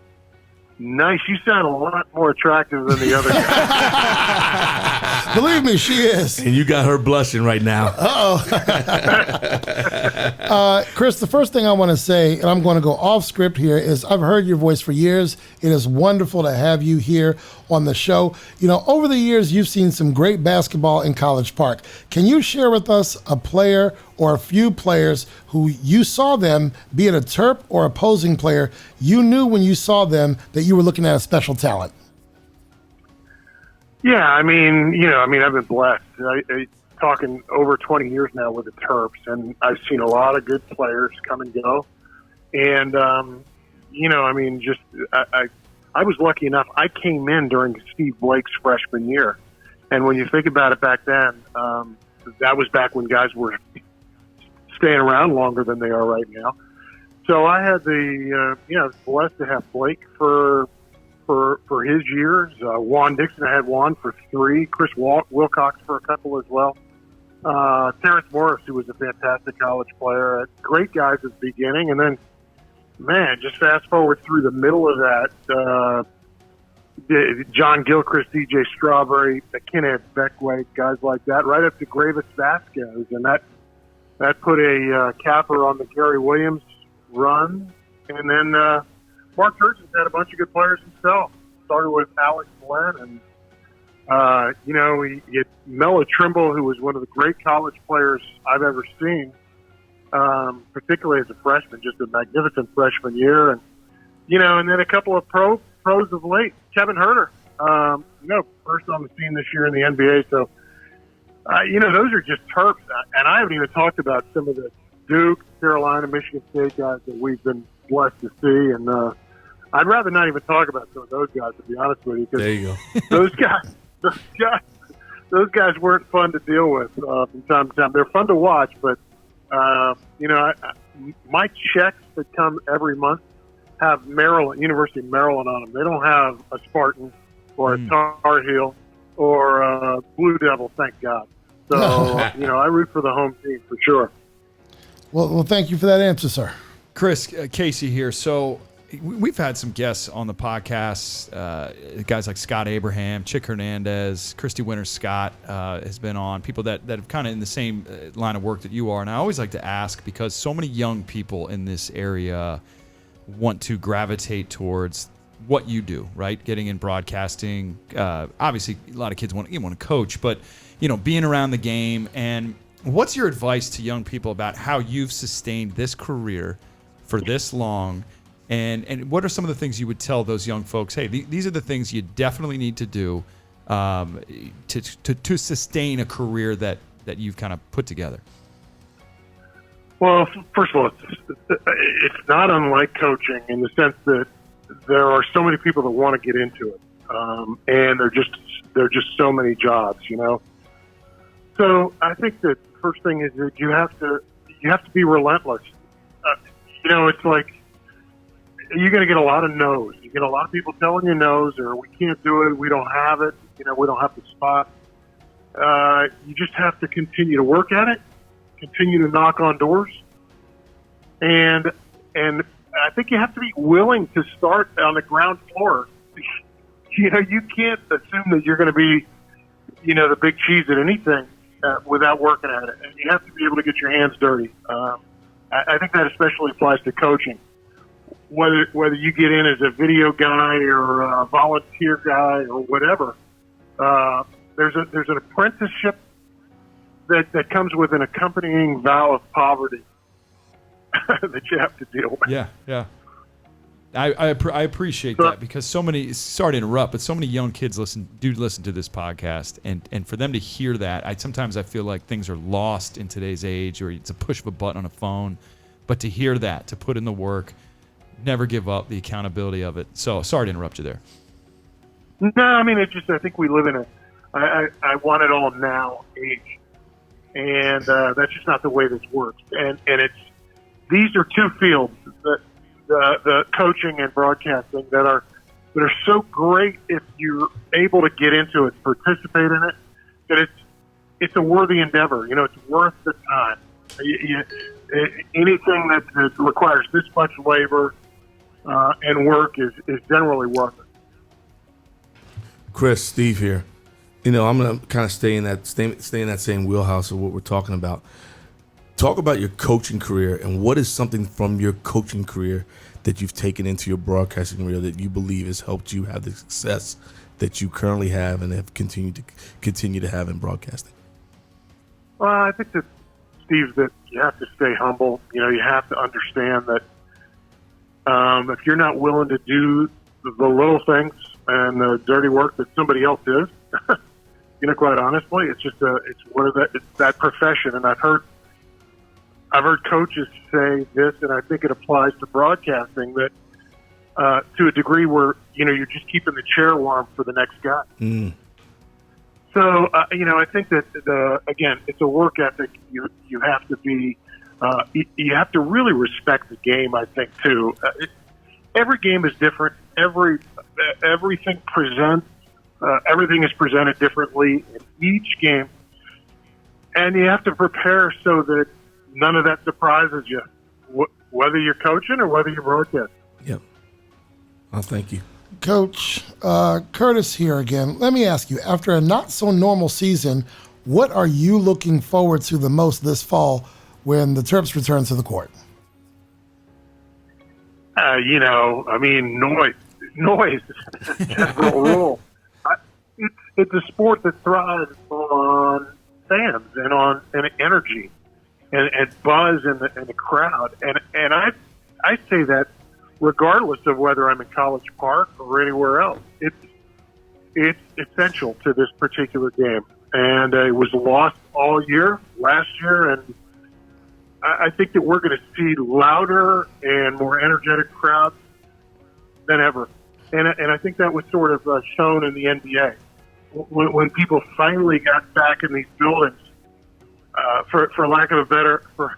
[SPEAKER 5] nice. You sound a lot more attractive than the other guy.
[SPEAKER 1] Believe me, she is.
[SPEAKER 4] And you got her blushing right now.
[SPEAKER 1] Chris, the first thing I want to say, and I'm going to go off script here, is I've heard your voice for years. It is wonderful to have you here on the show. You know, over the years, you've seen some great basketball in College Park. Can you share with us a player or a few players who you saw them, be it a Terp or opposing player, you knew when you saw them that you were looking at a special talent?
[SPEAKER 5] Yeah, I mean, I've been blessed. I talking over 20 years now with the Terps, and I've seen a lot of good players come and go. And, I was lucky enough. I came in during Steve Blake's freshman year. And when you think about it back then, that was back when guys were staying around longer than they are right now. So I had I was blessed to have Blake for his years. Juan Dixon, I had Juan for 3. Chris Wilcox for a couple as well. Terrence Morris, who was a fantastic college player. Great guys at the beginning. And then, man, just fast forward through the middle of that, John Gilchrist, DJ Strawberry, Kenneth Beckway, guys like that, right up to Gravis Vasquez. And that put a capper on the Gary Williams run. And then Mark Turgeon's had a bunch of good players himself. Started with Alex Glenn, and he had Melo Trimble, who was one of the great college players I've ever seen, particularly as a freshman, just a magnificent freshman year, and then a couple of pros of late. Kevin Herter, first on the scene this year in the NBA. So, those are just Terps, and I haven't even talked about some of the Duke, Carolina, Michigan State guys that we've been blessed to see, and I'd rather not even talk about some of those guys, to be honest with you.
[SPEAKER 4] There you
[SPEAKER 5] go. Those guys weren't fun to deal with from time to time. They're fun to watch, but my checks that come every month have University of Maryland on them. They don't have a Spartan or a Tar Heel or a Blue Devil, thank God. So I root for the home team for sure.
[SPEAKER 1] Well, thank you for that answer, sir.
[SPEAKER 2] Chris, Casey here. So we've had some guests on the podcast, guys like Scott Abraham, Chick Hernandez, Christy Winters-Scott has been on, people that have kind of in the same line of work that you are. And I always like to ask, because so many young people in this area want to gravitate towards what you do, right? Getting in broadcasting. Obviously, a lot of kids want to coach, but, being around the game. And what's your advice to young people about how you've sustained this career for this long? And what are some of the things you would tell those young folks? Hey, these are the things you definitely need to do to sustain a career that you've kind of put together.
[SPEAKER 5] Well, first of all, it's not unlike coaching in the sense that there are so many people that want to get into it, and there are just so many jobs, So I think that the first thing is that you have to be relentless. It's like, you're going to get a lot of no's. You get a lot of people telling you no's, or we can't do it, we don't have it, we don't have the spot. You just have to continue to work at it, continue to knock on doors, and I think you have to be willing to start on the ground floor. You know, you can't assume that you're going to be, you know, the big cheese at anything without working at it. And you have to be able to get your hands dirty. I think that especially applies to coaching. Whether you get in as a video guy or a volunteer guy or whatever, there's an apprenticeship that comes with an accompanying vow of poverty that you have to deal with.
[SPEAKER 2] Yeah. I appreciate that, because so many, sorry to interrupt, but so many young kids listen to this podcast, and for them to hear that, sometimes I feel like things are lost in today's age, or it's a push of a button on a phone. But to hear that, to put in the work, never give up, the accountability of it. So sorry to interrupt you there.
[SPEAKER 5] No, I mean, it's just, I think we live in I want it all now age. And that's just not the way this works. And these are two fields, the coaching and broadcasting, that are so great if you're able to get into it, participate in it, that it's a worthy endeavor. You know, it's worth the time. Anything that requires this much labor and work is generally worth it.
[SPEAKER 4] Chris, Steve here. You know, I'm gonna kind of stay in that same wheelhouse of what we're talking about. Talk about your coaching career, and what is something from your coaching career that you've taken into your broadcasting career that you believe has helped you have the success that you currently have and have continue to have in broadcasting?
[SPEAKER 5] Well, I think that, Steve, that you have to stay humble. You know, you have to understand that if you're not willing to do the little things and the dirty work that somebody else is, you know, quite honestly, it's that profession. And I've heard coaches say this, and I think it applies to broadcasting, that to a degree where, you know, you're just keeping the chair warm for the next guy. Mm. So, you know, I think that, again, it's a work ethic. You have to be, you have to really respect the game, I think, too. Every game is different. Everything is presented differently in each game. And you have to prepare so that none of that surprises you, whether you're coaching or whether you're broadcasting.
[SPEAKER 4] Yep. Well, thank you.
[SPEAKER 1] Coach, Kurtis here again. Let me ask you, after a not-so-normal season, what are you looking forward to the most this fall when the Terps return to the court?
[SPEAKER 5] You know, I mean, noise. Rule. It's a sport that thrives on fans and energy and buzz in the crowd. And I say that regardless of whether I'm in College Park or anywhere else. It's essential to this particular game. And it was lost all year, last year, and I think that we're going to see louder and more energetic crowds than ever. And I think that was sort of shown in the NBA. When people finally got back in these buildings, for lack of a better, for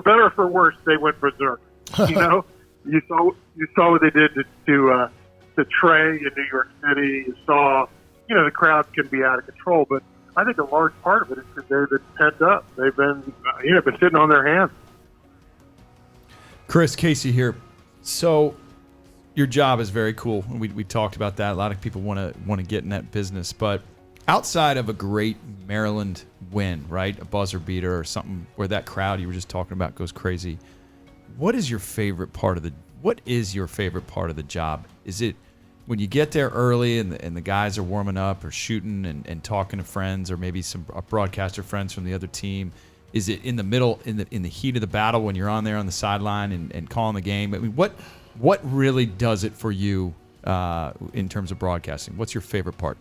[SPEAKER 5] better or for worse, they went berserk. You know, you saw what they did to Trey in New York City. You saw, you know, the crowd can be out of control, but I think a large part of it is because they've been pent up. They've been, been sitting on their hands.
[SPEAKER 2] Chris, Casey here. So your job is very cool. We talked about that. A lot of people want to get in that business, but outside of a great Maryland win, right, a buzzer beater or something where that crowd you were just talking about goes crazy, what is your favorite part of the job? Is it when you get there early and the guys are warming up or shooting and talking to friends or maybe some broadcaster friends from the other team? Is it in the middle, in the heat of the battle when you're on there on the sideline and calling the game? I mean, what really does it for you in terms of broadcasting? What's your favorite part?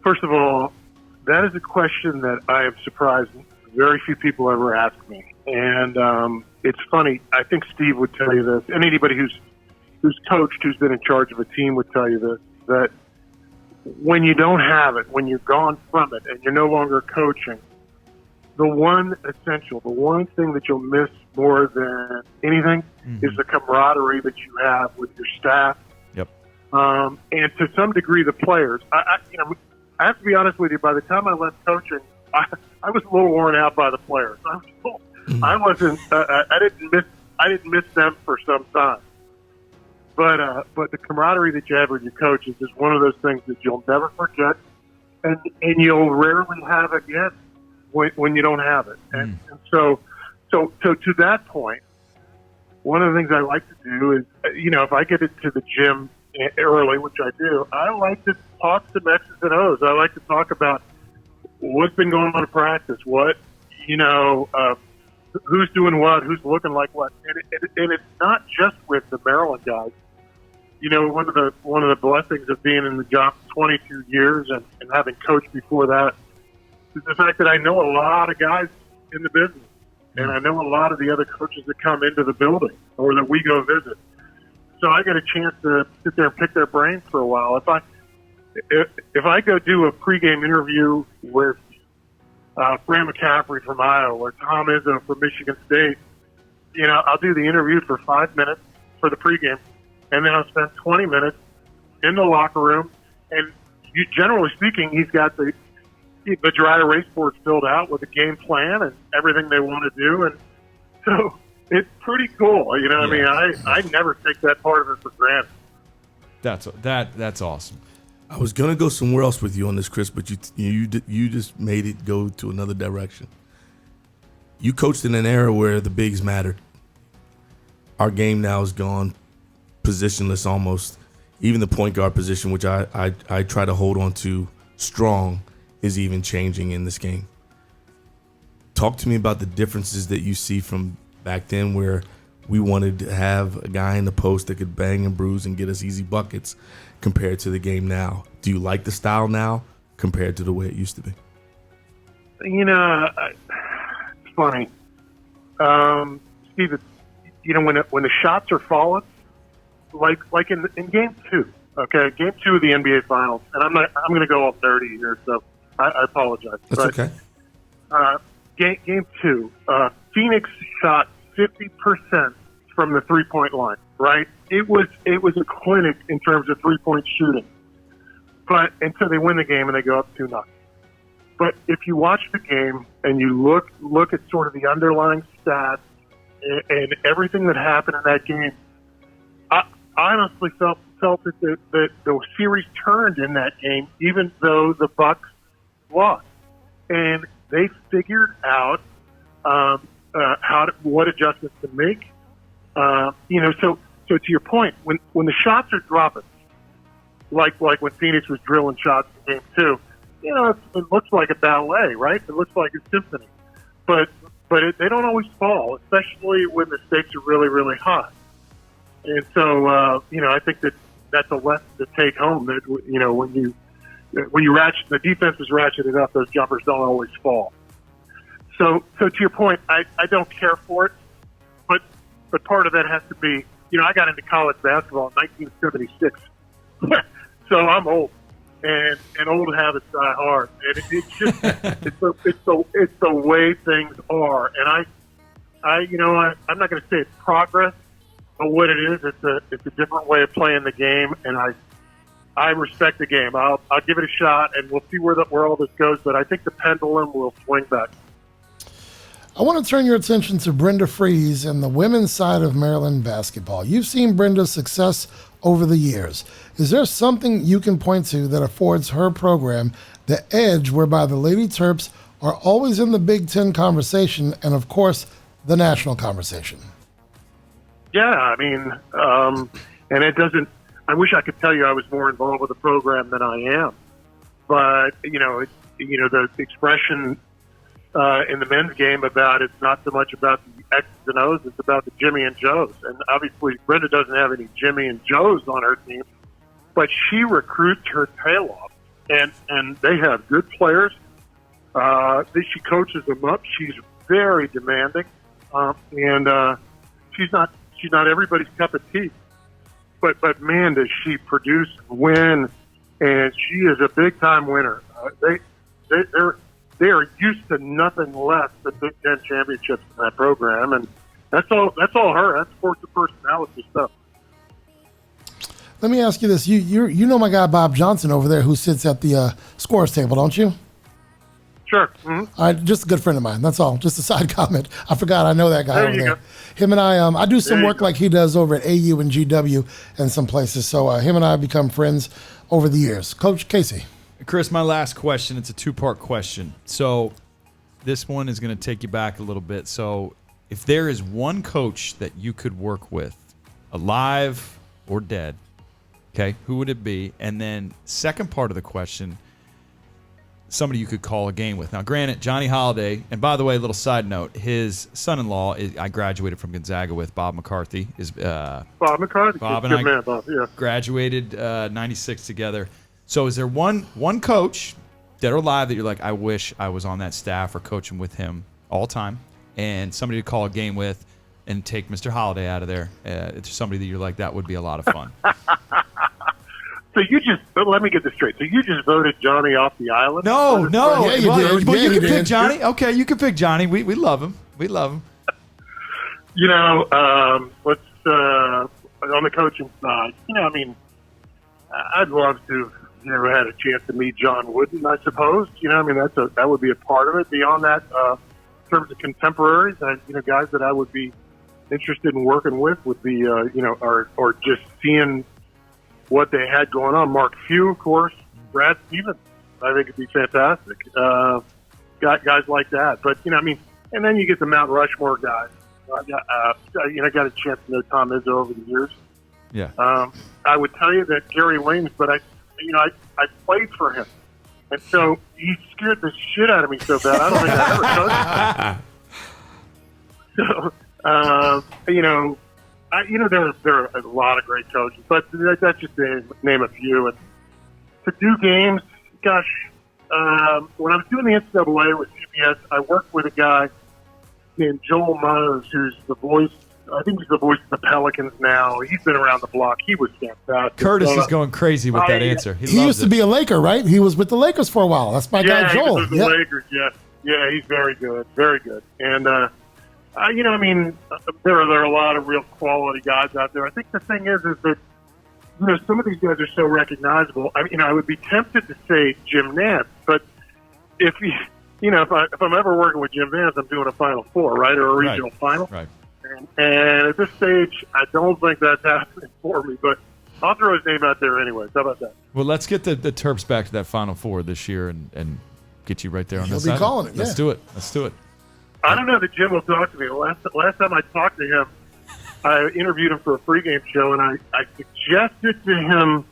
[SPEAKER 5] First of all, that is a question that I am surprised very few people ever ask me. And it's funny. I think Steve would tell you this, and anybody who's coached, who's been in charge of a team would tell you this, that when you don't have it, when you're gone from it and you're no longer coaching, the one thing that you'll miss more than anything is the camaraderie that you have with your staff.
[SPEAKER 2] Yep.
[SPEAKER 5] And to some degree, the players. I have to be honest with you, by the time I left coaching, I was a little worn out by the players. I didn't miss I didn't miss them for some time. But the camaraderie that you have with your coaches is one of those things that you'll never forget, and you'll rarely have again when you don't have it. And so to that point, one of the things I like to do is, if I get into the gym early, which I do, I like to talk some X's and O's. I like to talk about what's been going on in practice, who's doing what, who's looking like what, and it's not just with the Maryland guys. One of the blessings of being in the job for 22 years and having coached before that is the fact that I know a lot of guys in the business, and I know a lot of the other coaches that come into the building or that we go visit. So I get a chance to sit there and pick their brains for a while. If I go do a pregame interview with Fran McCaffrey from Iowa or Tom Izzo from Michigan State, I'll do the interview for 5 minutes for the pregame, and then I'll spend 20 minutes in the locker room. And generally speaking, he's got the dry erase board filled out with a game plan and everything they want to do. And so it's pretty cool. I mean, I never take that part of it for granted.
[SPEAKER 2] That's awesome.
[SPEAKER 4] I was gonna go somewhere else with you on this, Chris, but you just made it go to another direction. You coached in an era where the bigs mattered. Our game now is gone positionless almost. Even the point guard position, which I try to hold on to strong, is even changing in this game. Talk to me about the differences that you see from back then, where we wanted to have a guy in the post that could bang and bruise and get us easy buckets, compared to the game now. Do you like the style now compared to the way it used to be?
[SPEAKER 5] It's funny. Steve, when the shots are falling, like in game 2, okay? Game 2 of the NBA Finals, and I'm going to go all dirty here, so I apologize.
[SPEAKER 4] That's okay.
[SPEAKER 5] Game 2, Phoenix shot 50% from the three-point line, right? It was a clinic in terms of three-point shooting. But until they win the game and they go up 2-0. But if you watch the game and you look at sort of the underlying stats and everything that happened in that game, I honestly felt that the series turned in that game, even though the Bucks lost. And they figured out what adjustments to make. So to your point, when the shots are dropping, like when Phoenix was drilling shots in game 2, it looks like a ballet, right? It looks like a symphony, but they don't always fall, especially when the stakes are really, really high. And so I think that's a lesson to take home. That when you ratchet, the defense is ratcheted up, those jumpers don't always fall. So to your point, I don't care for it, but part of that has to be, I got into college basketball in 1976, so I'm old, and old habits die hard, and it's just it's the way things are, and I'm not going to say it's progress, but what it is, it's a different way of playing the game, and I respect the game. I'll give it a shot, and we'll see where all this goes, but I think the pendulum will swing back.
[SPEAKER 1] I want to turn your attention to Brenda Frese and the women's side of Maryland basketball. You've seen Brenda's success over the years. Is there something you can point to that affords her program the edge whereby the Lady Terps are always in the Big Ten conversation and, of course, the national conversation?
[SPEAKER 5] Yeah, I mean, and it doesn't – I wish I could tell you I was more involved with the program than I am. But, the expression – in the men's game about it's not so much about the X's and O's, it's about the Jimmy and Joes. And obviously Brenda doesn't have any Jimmy and Joes on her team, but she recruits her tail off, and they have good players. She coaches them up. She's very demanding, and she's not everybody's cup of tea. But man, does she produce and win, and she is a big time winner. They are used to nothing less than Big Ten championships in that program, and that's all her. That's sports of personality stuff.
[SPEAKER 1] Let me ask you this: you know my guy Bob Johnson over there who sits at the scores table, don't you?
[SPEAKER 5] Sure. Mm-hmm.
[SPEAKER 1] Just a good friend of mine. That's all. Just a side comment. I forgot. I know that guy over there. Go. Him and I do some work like he does over at AU and GW and some places. So him and I have become friends over the years. Coach Casey.
[SPEAKER 2] Chris, my last question. It's a two-part question. So this one is going to take you back a little bit. So if there is one coach that you could work with, alive or dead, okay, who would it be? And then second part of the question, somebody you could call a game with. Now, granted, Johnny Holiday, and by the way, a little side note, his son-in-law, I graduated from Gonzaga with Bob McCarthy.
[SPEAKER 5] Bob McCarthy.
[SPEAKER 2] Bob
[SPEAKER 5] and
[SPEAKER 2] I
[SPEAKER 5] man, Bob, yeah.
[SPEAKER 2] graduated 96 together. So is there one coach, dead or alive, that you're like, I wish I was on that staff or coaching with him all time, and somebody to call a game with and take Mr. Holiday out of there? It's somebody that you're like, that would be a lot of fun.
[SPEAKER 5] So let me get this straight. So you just voted Johnny off the island?
[SPEAKER 2] No.
[SPEAKER 1] Yeah, you did.
[SPEAKER 2] Well,
[SPEAKER 1] Yeah,
[SPEAKER 2] you
[SPEAKER 1] you
[SPEAKER 2] can pick
[SPEAKER 1] did.
[SPEAKER 2] Johnny. Okay, you can pick Johnny. We love him. We love him.
[SPEAKER 5] Let's on the coaching side. I'd love to have never had a chance to meet John Wooden, I suppose. That would be a part of it. Beyond that, in terms of contemporaries, guys that I would be interested in working with would be, or just seeing what they had going on. Mark Few, of course, Brad Stevens, I think it'd be fantastic. Guys like that. But, and then you get the Mount Rushmore guys. I got a chance to know Tom Izzo over the years.
[SPEAKER 2] Yeah.
[SPEAKER 5] I would tell you that Gary Williams, but I played for him. And so he scared the shit out of me so bad. I don't think I ever coached him. So, there are a lot of great coaches, but that's just to name a few. And to do games, gosh, when I was doing the NCAA with CBS, I worked with a guy named Joel Mose, who's the voice. I think he's the voice of the Pelicans now. He's been around the block. He was fantastic.
[SPEAKER 2] Kurtis is going crazy with that answer.
[SPEAKER 1] He used to be a Laker, right? He was with the Lakers for a while. That's my guy, Joel.
[SPEAKER 5] He was with the Lakers, yeah, he's very good, very good. And, there are a lot of real quality guys out there. I think the thing is that, some of these guys are so recognizable. I would be tempted to say Jim Nantz, but if I'm ever working with Jim Nantz, I'm doing a Final Four, right, or a regional final.
[SPEAKER 2] Right.
[SPEAKER 5] And at this stage, I don't think that's happening for me, but I'll throw his name out there anyways. How about that?
[SPEAKER 2] Well, let's get the Terps back to that Final Four this year and get you right there on
[SPEAKER 1] He'll
[SPEAKER 2] this
[SPEAKER 1] be
[SPEAKER 2] side.
[SPEAKER 1] calling it,
[SPEAKER 2] Let's do it.
[SPEAKER 5] I don't know that Jim will talk to me. Last time I talked to him, I interviewed him for a pregame show, and I suggested to him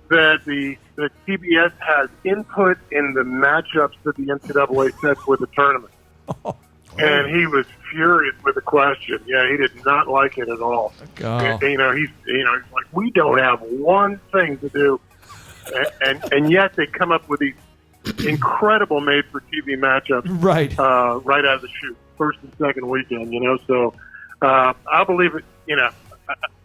[SPEAKER 5] that the CBS has input in the matchups that the NCAA sets with the tournament. And he was furious with the question. Yeah, he did not like it at all.
[SPEAKER 2] Oh.
[SPEAKER 5] He's like, we don't have one thing to do, and yet they come up with these incredible made-for-TV matchups
[SPEAKER 2] Right.
[SPEAKER 5] Right out of the chute, first and second weekend. So I'll believe it.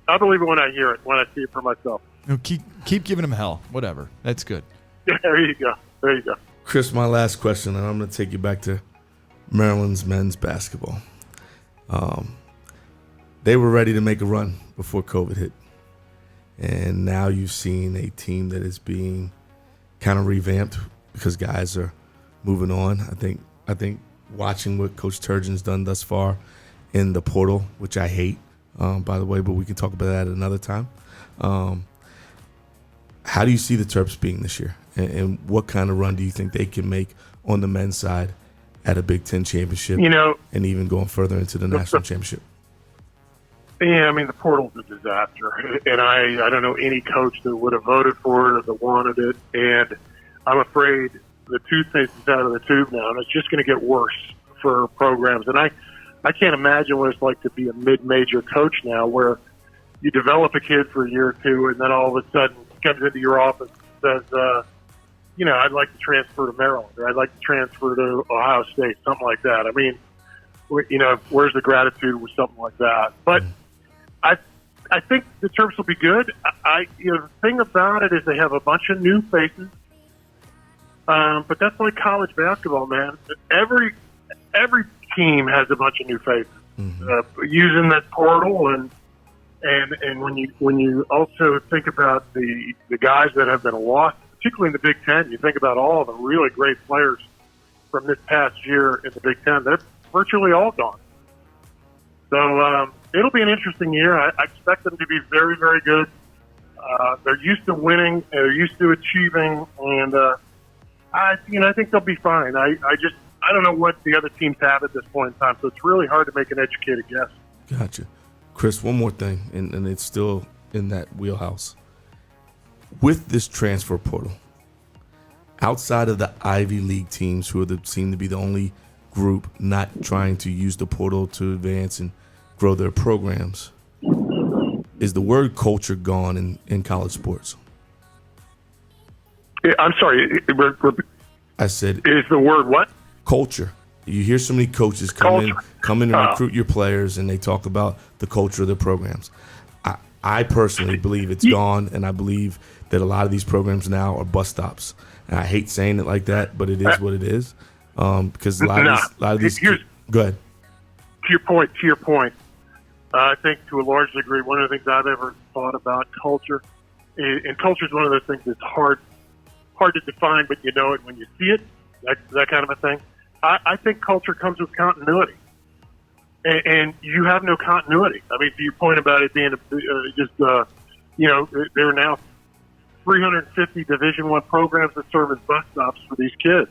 [SPEAKER 5] I'll believe it when I hear it, when I see it for myself.
[SPEAKER 2] Keep giving him hell. Whatever. That's good.
[SPEAKER 5] Yeah, there you go.
[SPEAKER 4] Chris, my last question, and I'm going to take you back to Maryland's men's basketball. They were ready to make a run before COVID hit. And now you've seen a team that is being kind of revamped because guys are moving on. I think watching what Coach Turgeon's done thus far in the portal, which I hate, by the way, but we can talk about that another time. How do you see the Terps being this year? And what kind of run do you think they can make on the men's side at a Big Ten championship, and even going further into the national championship?
[SPEAKER 5] Yeah, the portal's a disaster. And I don't know any coach that would have voted for it or that wanted it. And I'm afraid the toothpaste is out of the tube now, and it's just going to get worse for programs. And I can't imagine what it's like to be a mid-major coach now, where you develop a kid for a year or two, and then all of a sudden comes into your office and says, I'd like to transfer to Maryland, or I'd like to transfer to Ohio State, something like that. Where's the gratitude with something like that? But I think the Terps will be good. The thing about it is they have a bunch of new faces. But that's like college basketball, man. Every team has a bunch of new faces using that portal, and when you also think about the guys that have been lost, particularly in the Big Ten, you think about all the really great players from this past year in the Big Ten, they're virtually all gone. So it'll be an interesting year. I expect them to be very, very good. They're used to winning. They're used to achieving, and I think they'll be fine. I don't know what the other teams have at this point in time, so it's really hard to make an educated guess.
[SPEAKER 4] Gotcha. Chris, one more thing, and it's still in that wheelhouse. With this transfer portal, outside of the Ivy League teams, who seem to be the only group not trying to use the portal to advance and grow their programs, is the word culture gone in college sports?
[SPEAKER 5] I'm sorry.
[SPEAKER 4] I said,
[SPEAKER 5] is the word what?
[SPEAKER 4] Culture. You hear so many coaches come in and recruit your players, and they talk about the culture of the programs. I personally believe it's gone, and I believe that a lot of these programs now are bus stops. And I hate saying it like that, but it is what it is. Because a lot of these. Go ahead.
[SPEAKER 5] To your point. I think to a large degree, one of the things I've ever thought about culture, and culture is one of those things that's hard to define, but you know it when you see it. That kind of a thing. I think culture comes with continuity, and you have no continuity. I mean, to your point about it being there are now 350 Division I programs that serve as bus stops for these kids,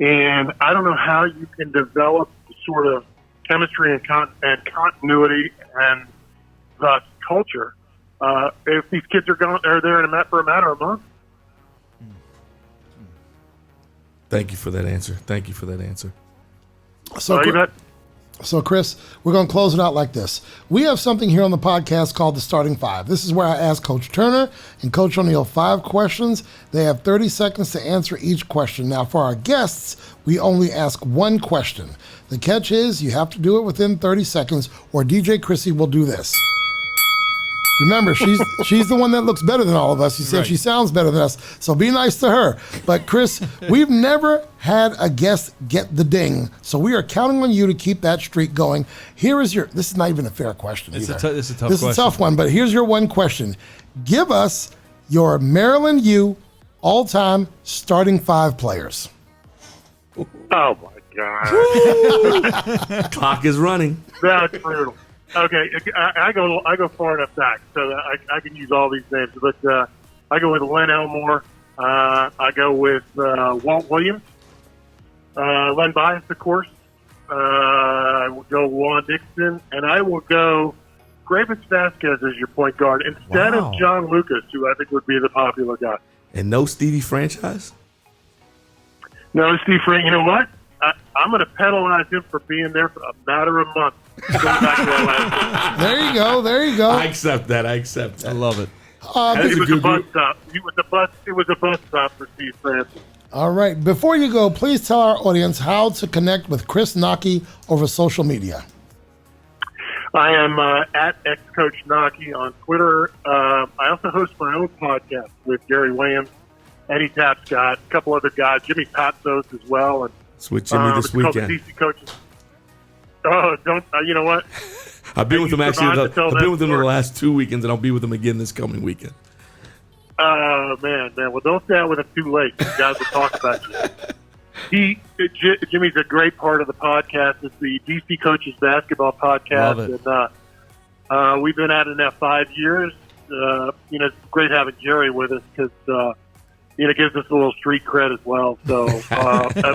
[SPEAKER 5] and I don't know how you can develop sort of chemistry and continuity and thus culture if these kids are there for a matter of months.
[SPEAKER 4] Thank you for that answer.
[SPEAKER 1] So, Chris, we're going to close it out like this. We have something here on the podcast called the Starting Five. This is where I ask Coach Turner and Coach O'Neill 5 questions. They have 30 seconds to answer each question. Now, for our guests, we only ask one question. The catch is you have to do it within 30 seconds, or DJ Krissy will do this. Remember, she's the one that looks better than all of us. She said She sounds better than us, so be nice to her. But, Chris, we've never had a guest get the ding, so we are counting on you to keep that streak going. Here is this is not even a fair question
[SPEAKER 2] It's
[SPEAKER 1] either.
[SPEAKER 2] a tough question.
[SPEAKER 1] This is a tough one, but here's your one question. Give us your Maryland U all-time starting 5 players.
[SPEAKER 5] Oh, my God.
[SPEAKER 4] Clock is running.
[SPEAKER 5] That's brutal. Okay, I go far enough back so that I can use all these names, but I go with Len Elmore. I go with Walt Williams, Len Bias, of course. I will go Juan Dixon, and I will go Gravis Vasquez as your point guard instead of John Lucas, who I think would be the popular guy.
[SPEAKER 4] And no Stevie franchise?
[SPEAKER 5] No, Steve Frank. You know what? I'm going to penalize him for being there for a matter of months.
[SPEAKER 1] There you go.
[SPEAKER 4] I accept that.
[SPEAKER 2] I love it.
[SPEAKER 5] It was a bus stop. It was a bus stop for Steve Francis.
[SPEAKER 1] All right. Before you go, please tell our audience how to connect with Chris Knoche over social media.
[SPEAKER 5] I am at ex-Coach Knoche on Twitter. I also host my own podcast with Gary Williams, Eddie Tapscott, a couple other guys, Jimmy Patsos as well. And
[SPEAKER 4] it's with Jimmy this weekend.
[SPEAKER 5] Called the DC Coaches. Oh, don't! You know what?
[SPEAKER 4] I've been with him I've been with him the last 2 weekends, and I'll be with him again this coming weekend.
[SPEAKER 5] Oh man! Well, don't say that with him too late. You guys will talk about you. Jimmy's a great part of the podcast. It's the DC Coaches Basketball Podcast,
[SPEAKER 2] Love it.
[SPEAKER 5] And we've been at it now 5 years. It's great having Jerry with us because it gives us a little street cred as well. So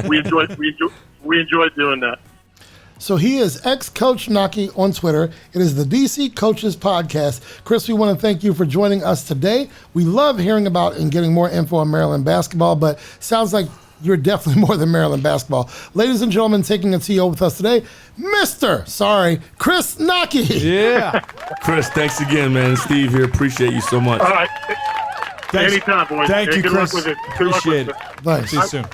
[SPEAKER 5] we enjoy doing that.
[SPEAKER 1] So he is ex-Coach Knoche on Twitter. It is the DC Coaches Podcast. Chris, we want to thank you for joining us today. We love hearing about and getting more info on Maryland basketball, but sounds like you're definitely more than Maryland basketball. Ladies and gentlemen, taking a TO with us today, Chris Knoche.
[SPEAKER 2] Yeah.
[SPEAKER 4] Chris, thanks again, man. Steve here. Appreciate you so much.
[SPEAKER 5] All right.
[SPEAKER 2] Thanks.
[SPEAKER 5] Anytime, boys.
[SPEAKER 2] Thank you,
[SPEAKER 5] good
[SPEAKER 2] Chris.
[SPEAKER 5] luck with it.
[SPEAKER 2] Appreciate it.
[SPEAKER 1] Thanks.
[SPEAKER 2] See you soon.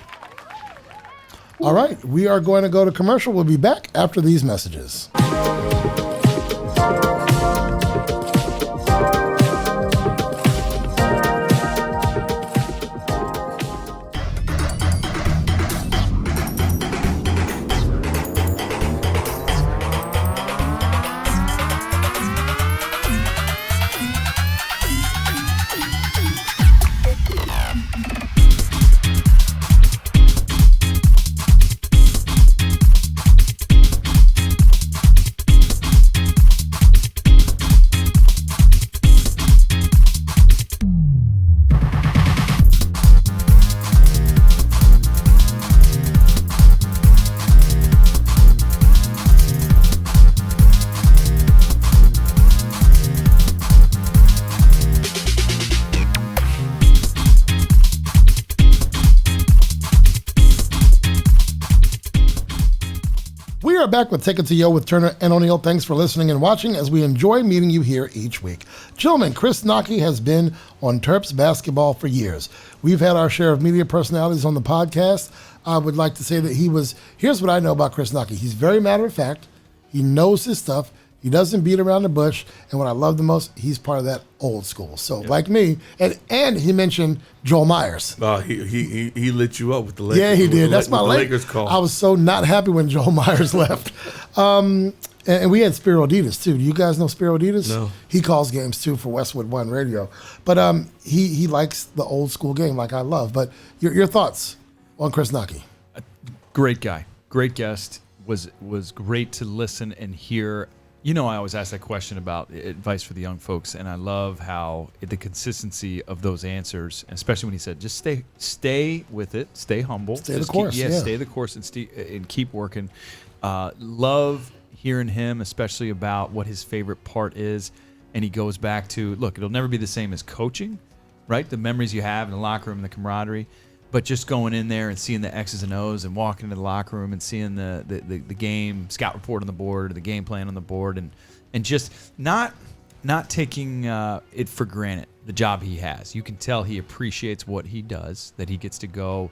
[SPEAKER 1] All right, we are going to go to commercial. We'll be back after these messages. are back with Take It to Yo with Turner and O'Neill. Thanks for listening and watching as we enjoy meeting you here each week. Gentlemen, Chris Knoche has been on Terps basketball for years. We've had our share of media personalities on the podcast. I would like to say that here's what I know about Chris Knoche. He's very matter of fact. He knows his stuff. He doesn't beat around the bush. And what I love the most, he's part of that old school. So like me, and he mentioned Joel Myers.
[SPEAKER 4] He lit you up with the Lakers.
[SPEAKER 1] Yeah, he did. That's my
[SPEAKER 4] Lakers call.
[SPEAKER 1] I was so not happy when Joel Myers left. And we had Spiro Adidas too. Do you guys know Spiro Adidas?
[SPEAKER 4] No.
[SPEAKER 1] He calls games too for Westwood One Radio. But he likes the old school game like I love. But your thoughts on Chris Knoche?
[SPEAKER 2] Great guy, great guest. Was great to listen and hear. You know, I always ask that question about advice for the young folks, and I love how the consistency of those answers, especially when he said, just stay with it, stay humble.
[SPEAKER 1] Stay the course.
[SPEAKER 2] Stay the course and keep working. Love hearing him, especially about what his favorite part is. And he goes back to, look, it'll never be the same as coaching, right? The memories you have in the locker room, the camaraderie. But just going in there and seeing the X's and O's and walking into the locker room and seeing the game scout report on the board or the game plan on the board and just not taking it for granted, the job he has. You can tell he appreciates what he does, that he gets to go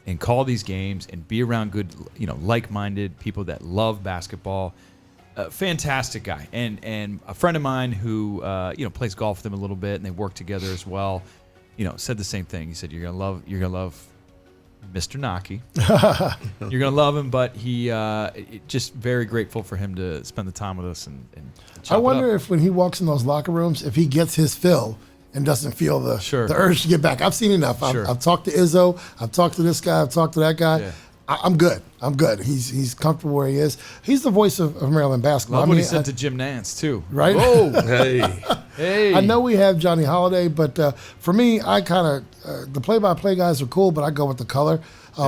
[SPEAKER 2] and call these games and be around good, like-minded people that love basketball. Fantastic guy. And a friend of mine who plays golf with him a little bit and they work together as well. Said the same thing. He said, you're gonna love Mr. Knoche. You're gonna love him, but he just very grateful for him to spend the time with us and
[SPEAKER 1] I wonder if when he walks in those locker rooms, if he gets his fill and doesn't feel the urge to get back. I've seen enough. I've talked to Izzo. I've talked to this guy. I've talked to that guy. Yeah. I'm good. He's comfortable where he is. He's the voice of Maryland basketball.
[SPEAKER 2] Love what he said to Jim Nance, too.
[SPEAKER 1] Right?
[SPEAKER 2] Oh,
[SPEAKER 4] hey.
[SPEAKER 1] I know we have Johnny Holiday, but for me, I kind of, the play-by-play guys are cool, but I go with the color,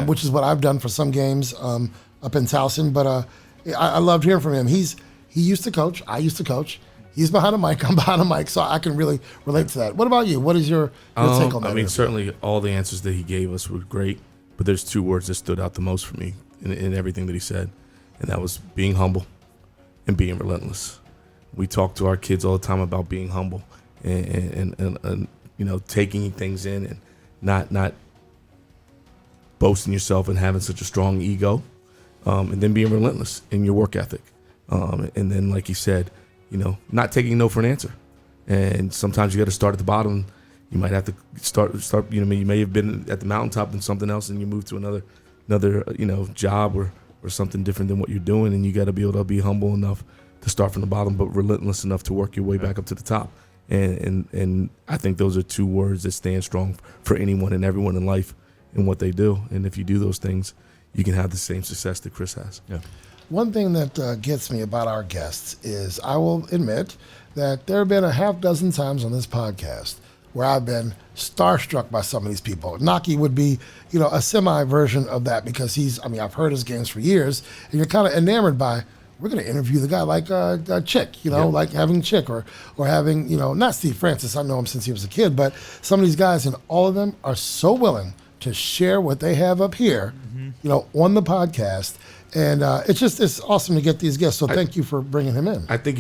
[SPEAKER 1] which is what I've done for some games up in Towson. But I loved hearing from him. He used to coach. I used to coach. He's behind a mic. I'm behind a mic, so I can really relate to that. What about you? What is your take on that?
[SPEAKER 4] I mean, certainly all the answers that he gave us were great. But there's two words that stood out the most for me in everything that he said, and that was being humble and being relentless. We talk to our kids all the time about being humble and taking things in and not boasting yourself and having such a strong ego, and then being relentless in your work ethic, and then like he said, not taking no for an answer. And sometimes you got to start at the bottom. You might have to start. You may have been at the mountaintop and something else, and you move to another job or something different than what you're doing, and you got to be able to be humble enough to start from the bottom, but relentless enough to work your way back up to the top. And I think those are two words that stand strong for anyone and everyone in life in what they do. And if you do those things, you can have the same success that Chris has.
[SPEAKER 2] Yeah.
[SPEAKER 1] One thing that gets me about our guests is I will admit that there have been a half dozen times on this podcast where I've been starstruck by some of these people. Knoche would be, a semi-version of that because I've heard his games for years, and you're kind of enamored by, we're going to interview the guy like Chick, like having Chick or having, not Steve Francis, I know him since he was a kid, but some of these guys, and all of them are so willing to share what they have up here, on the podcast. And it's awesome to get these guests. So thank you for bringing him in.
[SPEAKER 4] I think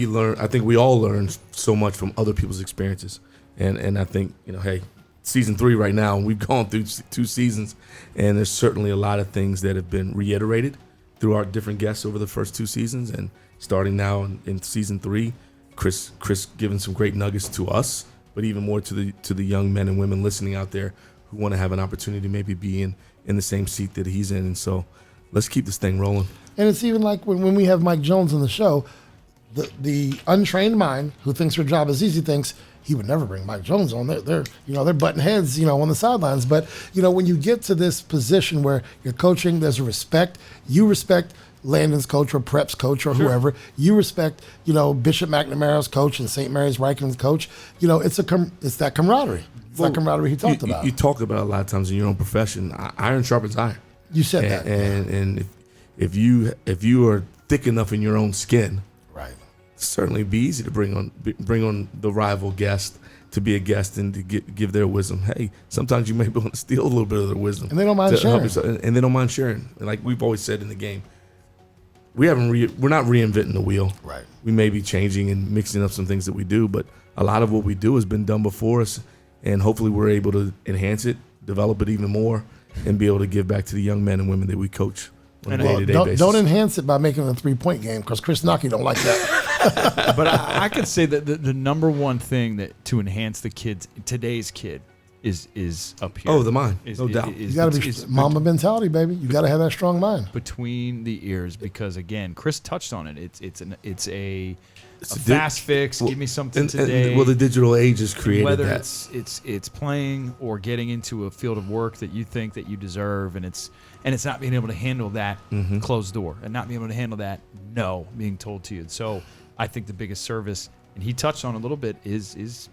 [SPEAKER 4] we all learn so much from other people's experiences. And I think, hey, season 3 right now, we've gone through 2 seasons, and there's certainly a lot of things that have been reiterated through our different guests over the first 2 seasons. And starting now in season 3, Chris giving some great nuggets to us, but even more to the young men and women listening out there who want to have an opportunity to maybe be in the same seat that he's in. And so let's keep this thing rolling.
[SPEAKER 1] And it's even like when we have Mike Jones on the show, the untrained mind who thinks her job is easy thinks he would never bring Mike Jones on. They're butting heads, on the sidelines. But, when you get to this position where you're coaching, there's a respect. You respect Landon's coach or Prep's coach or whoever. You respect, Bishop McNamara's coach and St. Mary's Riken's coach. It's that camaraderie. It's that camaraderie he talked about.
[SPEAKER 4] You talk about it a lot of times in your own profession. Iron sharpens iron.
[SPEAKER 1] You said that.
[SPEAKER 4] And if you are thick enough in your own skin,
[SPEAKER 1] right,
[SPEAKER 4] certainly be easy to bring on the rival guest to be a guest and to give their wisdom. Hey, sometimes you may be able to steal a little bit of their wisdom,
[SPEAKER 1] and they don't mind sharing.
[SPEAKER 4] And they don't mind sharing. And like we've always said in the game, we're not reinventing the wheel.
[SPEAKER 1] Right.
[SPEAKER 4] We may be changing and mixing up some things that we do, but a lot of what we do has been done before us, and hopefully we're able to enhance it, develop it even more, and be able to give back to the young men and women that we coach on a day-to-day basis.
[SPEAKER 1] Don't enhance it by making it a 3-point game, because Chris Knoche don't like that.
[SPEAKER 2] But I could say that the number one thing that to enhance today's kid is up here.
[SPEAKER 4] Oh, the mind, no doubt.
[SPEAKER 1] You got to be Mamba mentality, baby. You got to have that strong mind
[SPEAKER 2] between the ears, because again, Chris touched on it. It's a fast fix. Give me something today.
[SPEAKER 4] Well, the digital age has created
[SPEAKER 2] whether
[SPEAKER 4] that.
[SPEAKER 2] it's playing or getting into a field of work that you think that you deserve, and it's not being able to handle that closed door, and not being able to handle that no being told to you. So I think the biggest service, and he touched on a little bit, is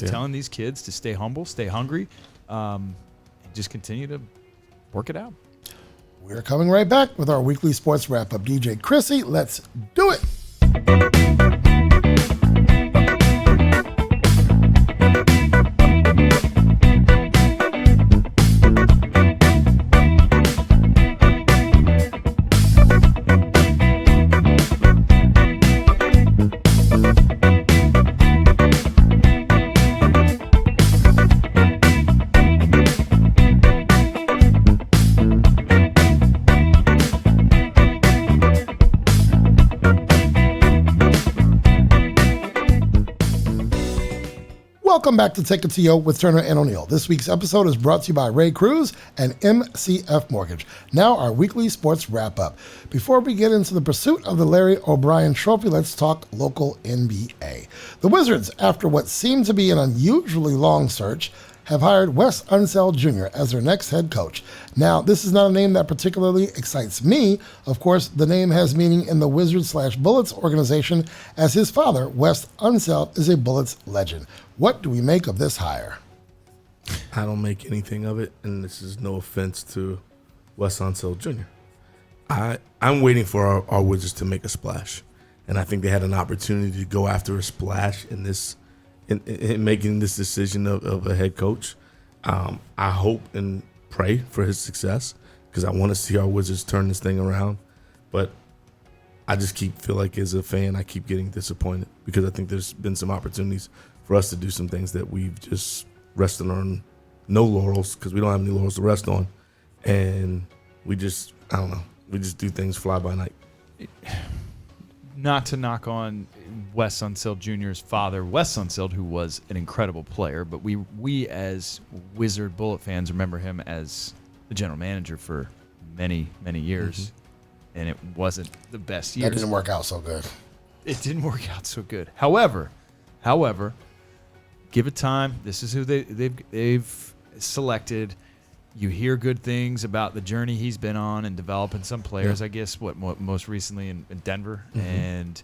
[SPEAKER 2] telling these kids to stay humble, stay hungry, and just continue to work it out.
[SPEAKER 1] We're coming right back with our weekly sports wrap-up. DJ Krissy, let's do it. Welcome back to Take It to You with Turner and O'Neill. This week's episode is brought to you by Ray Cruz and MCF Mortgage. Now our weekly sports wrap-up. Before we get into the pursuit of the Larry O'Brien Trophy, let's talk local NBA. The Wizards, after what seemed to be an unusually long search, have hired Wes Unseld Jr. as their next head coach. Now, this is not a name that particularly excites me. Of course, the name has meaning in the Wizards/Bullets organization, as his father, Wes Unseld, is a Bullets legend. What do we make of this hire?
[SPEAKER 4] I don't make anything of it, and this is no offense to Wes Unseld Jr. I'm waiting for our Wizards to make a splash, and I think they had an opportunity to go after a splash in making this decision of a head coach. I hope and pray for his success, because I want to see our Wizards turn this thing around. But I just feel like as a fan, I keep getting disappointed, because I think there's been some opportunities for us to do some things that we've just rested on no laurels, because we don't have any laurels to rest on. And we just do things fly by night.
[SPEAKER 2] Not to knock on Wes Unseld Jr.'s father, Wes Unseld, who was an incredible player, but we as Wizard Bullet fans remember him as the general manager for many, many years, and it wasn't the best years.
[SPEAKER 1] That didn't work out so good.
[SPEAKER 2] It didn't work out so good. However, give it time. This is who they've selected. You hear good things about the journey he's been on and developing some players, I guess, what most recently in Denver. And,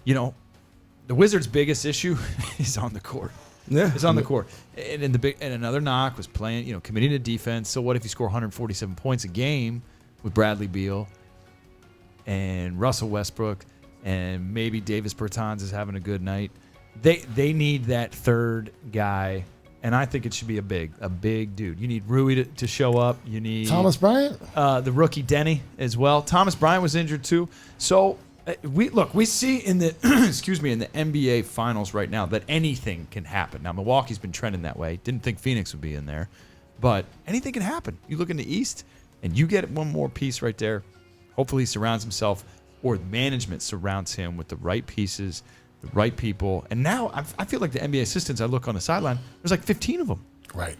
[SPEAKER 2] the Wizards' biggest issue is on the court.
[SPEAKER 4] Yeah.
[SPEAKER 2] It's on the court. And another knock was playing, committing to defense. So what if you score 147 points a game with Bradley Beal and Russell Westbrook and maybe Davis Bertans is having a good night? They need that third guy. And I think it should be a big dude. You need Rui to show up. You need
[SPEAKER 1] Thomas Bryant,
[SPEAKER 2] the rookie Denny as well. Thomas Bryant was injured too. So we see in the in the NBA Finals right now that anything can happen. Now Milwaukee's been trending that way. Didn't think Phoenix would be in there, but anything can happen. You look in the East and you get one more piece right there. Hopefully he surrounds himself, or management surrounds him with the right pieces, the right people. And now I feel like the NBA assistants, I look on the sideline, there's like 15 of them. Right?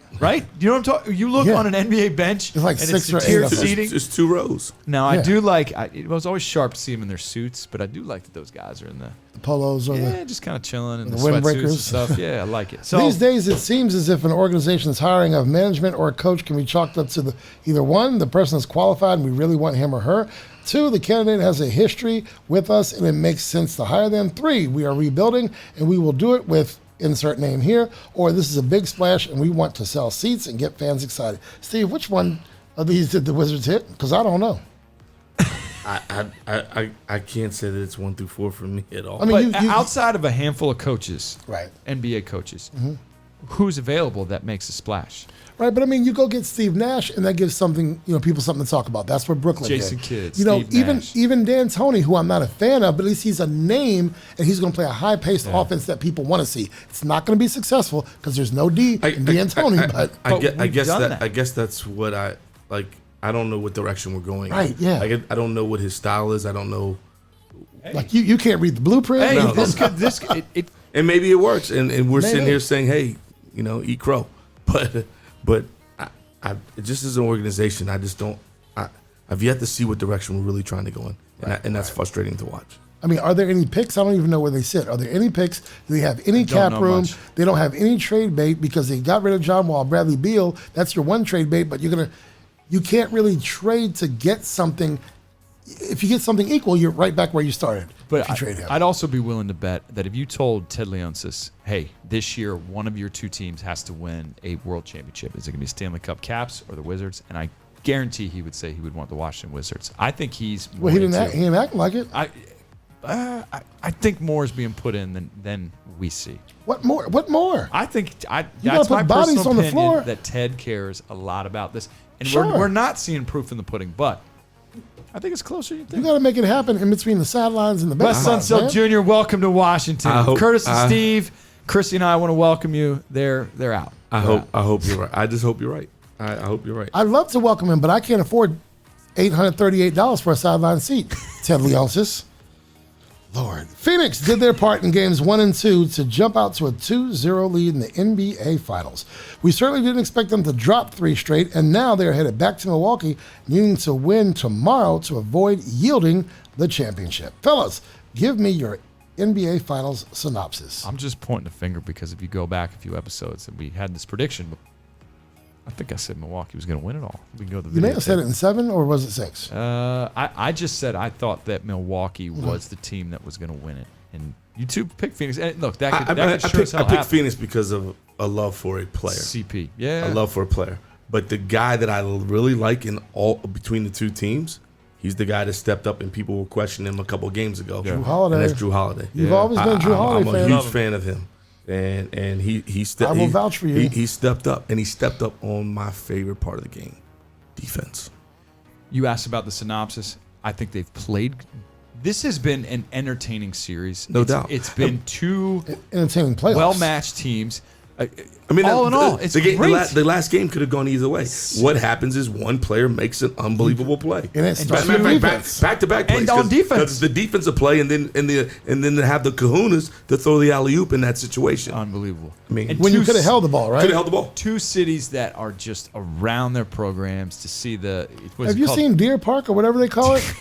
[SPEAKER 2] You know what I'm talking? You look on an NBA bench,
[SPEAKER 1] there's like
[SPEAKER 2] and
[SPEAKER 1] 6 or 8
[SPEAKER 2] tiered
[SPEAKER 1] of them.
[SPEAKER 2] seating.
[SPEAKER 4] It's 2 rows.
[SPEAKER 2] Now, I do like, it was always sharp to see them in their suits, but I do like that those guys are in the
[SPEAKER 1] polos or
[SPEAKER 2] just kind of chilling in the
[SPEAKER 1] windbreakers
[SPEAKER 2] sweatsuits and stuff. Yeah, I like it. So
[SPEAKER 1] these days, it seems as if an organization's hiring of management or a coach can be chalked up to either one, the person is qualified and we really want him or her. 2, the candidate has a history with us and it makes sense to hire them. 3, we are rebuilding and we will do it with insert name here, or this is a big splash and we want to sell seats and get fans excited. Steve, which one of these did the Wizards hit? Because I don't know.
[SPEAKER 4] I can't say that it's 1 through 4 for me at all.
[SPEAKER 1] I mean,
[SPEAKER 2] but outside of a handful of coaches,
[SPEAKER 1] right,
[SPEAKER 2] NBA coaches, who's available that makes a splash.
[SPEAKER 1] Right, but I mean, you go get Steve Nash, and that gives something, people something to talk about. That's what Brooklyn
[SPEAKER 2] Jason
[SPEAKER 1] did.
[SPEAKER 2] Kidd,
[SPEAKER 1] Steve
[SPEAKER 2] Steve Nash.
[SPEAKER 1] even D'Antoni, who I'm not a fan of, but at least he's a name, and he's going to play a high-paced offense that people want to see. It's not going to be successful because there's no D in D'Antoni, but
[SPEAKER 4] I guess that's what I like. I don't know what direction we're going.
[SPEAKER 1] Right, yeah.
[SPEAKER 4] Like, I don't know what his style is. I don't know.
[SPEAKER 1] Like you can't read the blueprint.
[SPEAKER 2] Hey,
[SPEAKER 1] No.
[SPEAKER 4] And maybe it works, and we're sitting here saying, hey, eat crow, but I just as an organization, I just don't. I've yet to see what direction we're really trying to go in, and that's frustrating to watch.
[SPEAKER 1] I mean, are there any picks? I don't even know where they sit. Are there any picks? Do they have any cap room?
[SPEAKER 2] Much.
[SPEAKER 1] They don't have any trade bait because they got rid of John Wall, Bradley Beal. That's your one trade bait, but you can't really trade to get something. If you get something equal, you're right back where you started.
[SPEAKER 2] But
[SPEAKER 1] if you trade him.
[SPEAKER 2] I'd also be willing to bet that if you told Ted Leonsis, hey, this year one of your two teams has to win a world championship, is it going to be Stanley Cup Caps or the Wizards? And I guarantee he would say he would want the Washington Wizards. I think he's more
[SPEAKER 1] he didn't act like it.
[SPEAKER 2] I think more is being put in than we see.
[SPEAKER 1] What more?
[SPEAKER 2] I think
[SPEAKER 1] You
[SPEAKER 2] that's
[SPEAKER 1] gotta
[SPEAKER 2] my
[SPEAKER 1] put bodies
[SPEAKER 2] personal
[SPEAKER 1] on the
[SPEAKER 2] opinion
[SPEAKER 1] floor.
[SPEAKER 2] that Ted cares a lot about this. And
[SPEAKER 1] Sure.
[SPEAKER 2] we're not seeing proof in the pudding, but I think it's closer than you
[SPEAKER 1] You
[SPEAKER 2] think.
[SPEAKER 1] got to make it happen in between the sidelines and the
[SPEAKER 2] Wes
[SPEAKER 1] bench.
[SPEAKER 2] Unseld Jr., welcome to Washington. Kurtis and
[SPEAKER 4] I-
[SPEAKER 2] Steve, Krissy and I want to welcome you. They're out.
[SPEAKER 4] I hope you're right. I just hope you're right. I hope you're right.
[SPEAKER 1] I'd love to welcome him, but I can't afford $838 for a sideline seat. Ted Leonsis. Lord. Phoenix did their part in games 1 and 2 to jump out to a 2-0 lead in the NBA Finals. We certainly didn't expect them to drop 3 straight, and now they're headed back to Milwaukee, needing to win tomorrow to avoid yielding the championship. Fellas, give me your NBA Finals synopsis.
[SPEAKER 2] I'm just pointing a finger because if you go back a few episodes and we had this prediction, but I think I said Milwaukee was going to win it all. We can go to the
[SPEAKER 1] You may
[SPEAKER 2] video
[SPEAKER 1] have said
[SPEAKER 2] tape.
[SPEAKER 1] it in 7, or was it 6?
[SPEAKER 2] I just said I thought that Milwaukee was the team that was going to win it, and you two picked Phoenix. And look, that could sure as hell
[SPEAKER 4] I picked
[SPEAKER 2] happen.
[SPEAKER 4] Phoenix because of a love for a player.
[SPEAKER 2] CP, yeah,
[SPEAKER 4] A love for a player. But the guy that I really like in all between the two teams, he's the guy that stepped up and people were questioning him a couple of games ago.
[SPEAKER 1] Drew Holiday.
[SPEAKER 4] And that's Drew Holiday.
[SPEAKER 1] You've always been a Drew Holiday
[SPEAKER 4] I'm
[SPEAKER 1] fan.
[SPEAKER 4] a huge fan of him. And he stepped.
[SPEAKER 1] I will vouch for you.
[SPEAKER 4] He stepped up, and he stepped up on my favorite part of the game, defense.
[SPEAKER 2] You asked about the synopsis. I think they've played. This has been an entertaining series.
[SPEAKER 4] No doubt.
[SPEAKER 2] It's been two
[SPEAKER 1] Entertaining playoffs.
[SPEAKER 2] well-matched teams.
[SPEAKER 4] I mean,
[SPEAKER 2] all in all, it's great.
[SPEAKER 4] The last game could have gone either way. What happens is one player makes an unbelievable play.
[SPEAKER 1] And it's
[SPEAKER 4] back to back plays.
[SPEAKER 2] And on defense.
[SPEAKER 4] Because the defensive play, and then they have the kahunas to throw the alley-oop in that situation.
[SPEAKER 2] Unbelievable.
[SPEAKER 4] I mean,
[SPEAKER 2] And
[SPEAKER 1] When you
[SPEAKER 2] two
[SPEAKER 1] could have held the ball, right?
[SPEAKER 4] could have held the ball.
[SPEAKER 2] Two cities that are just around their programs to see the.
[SPEAKER 1] Have you seen Deer Park or whatever they call it?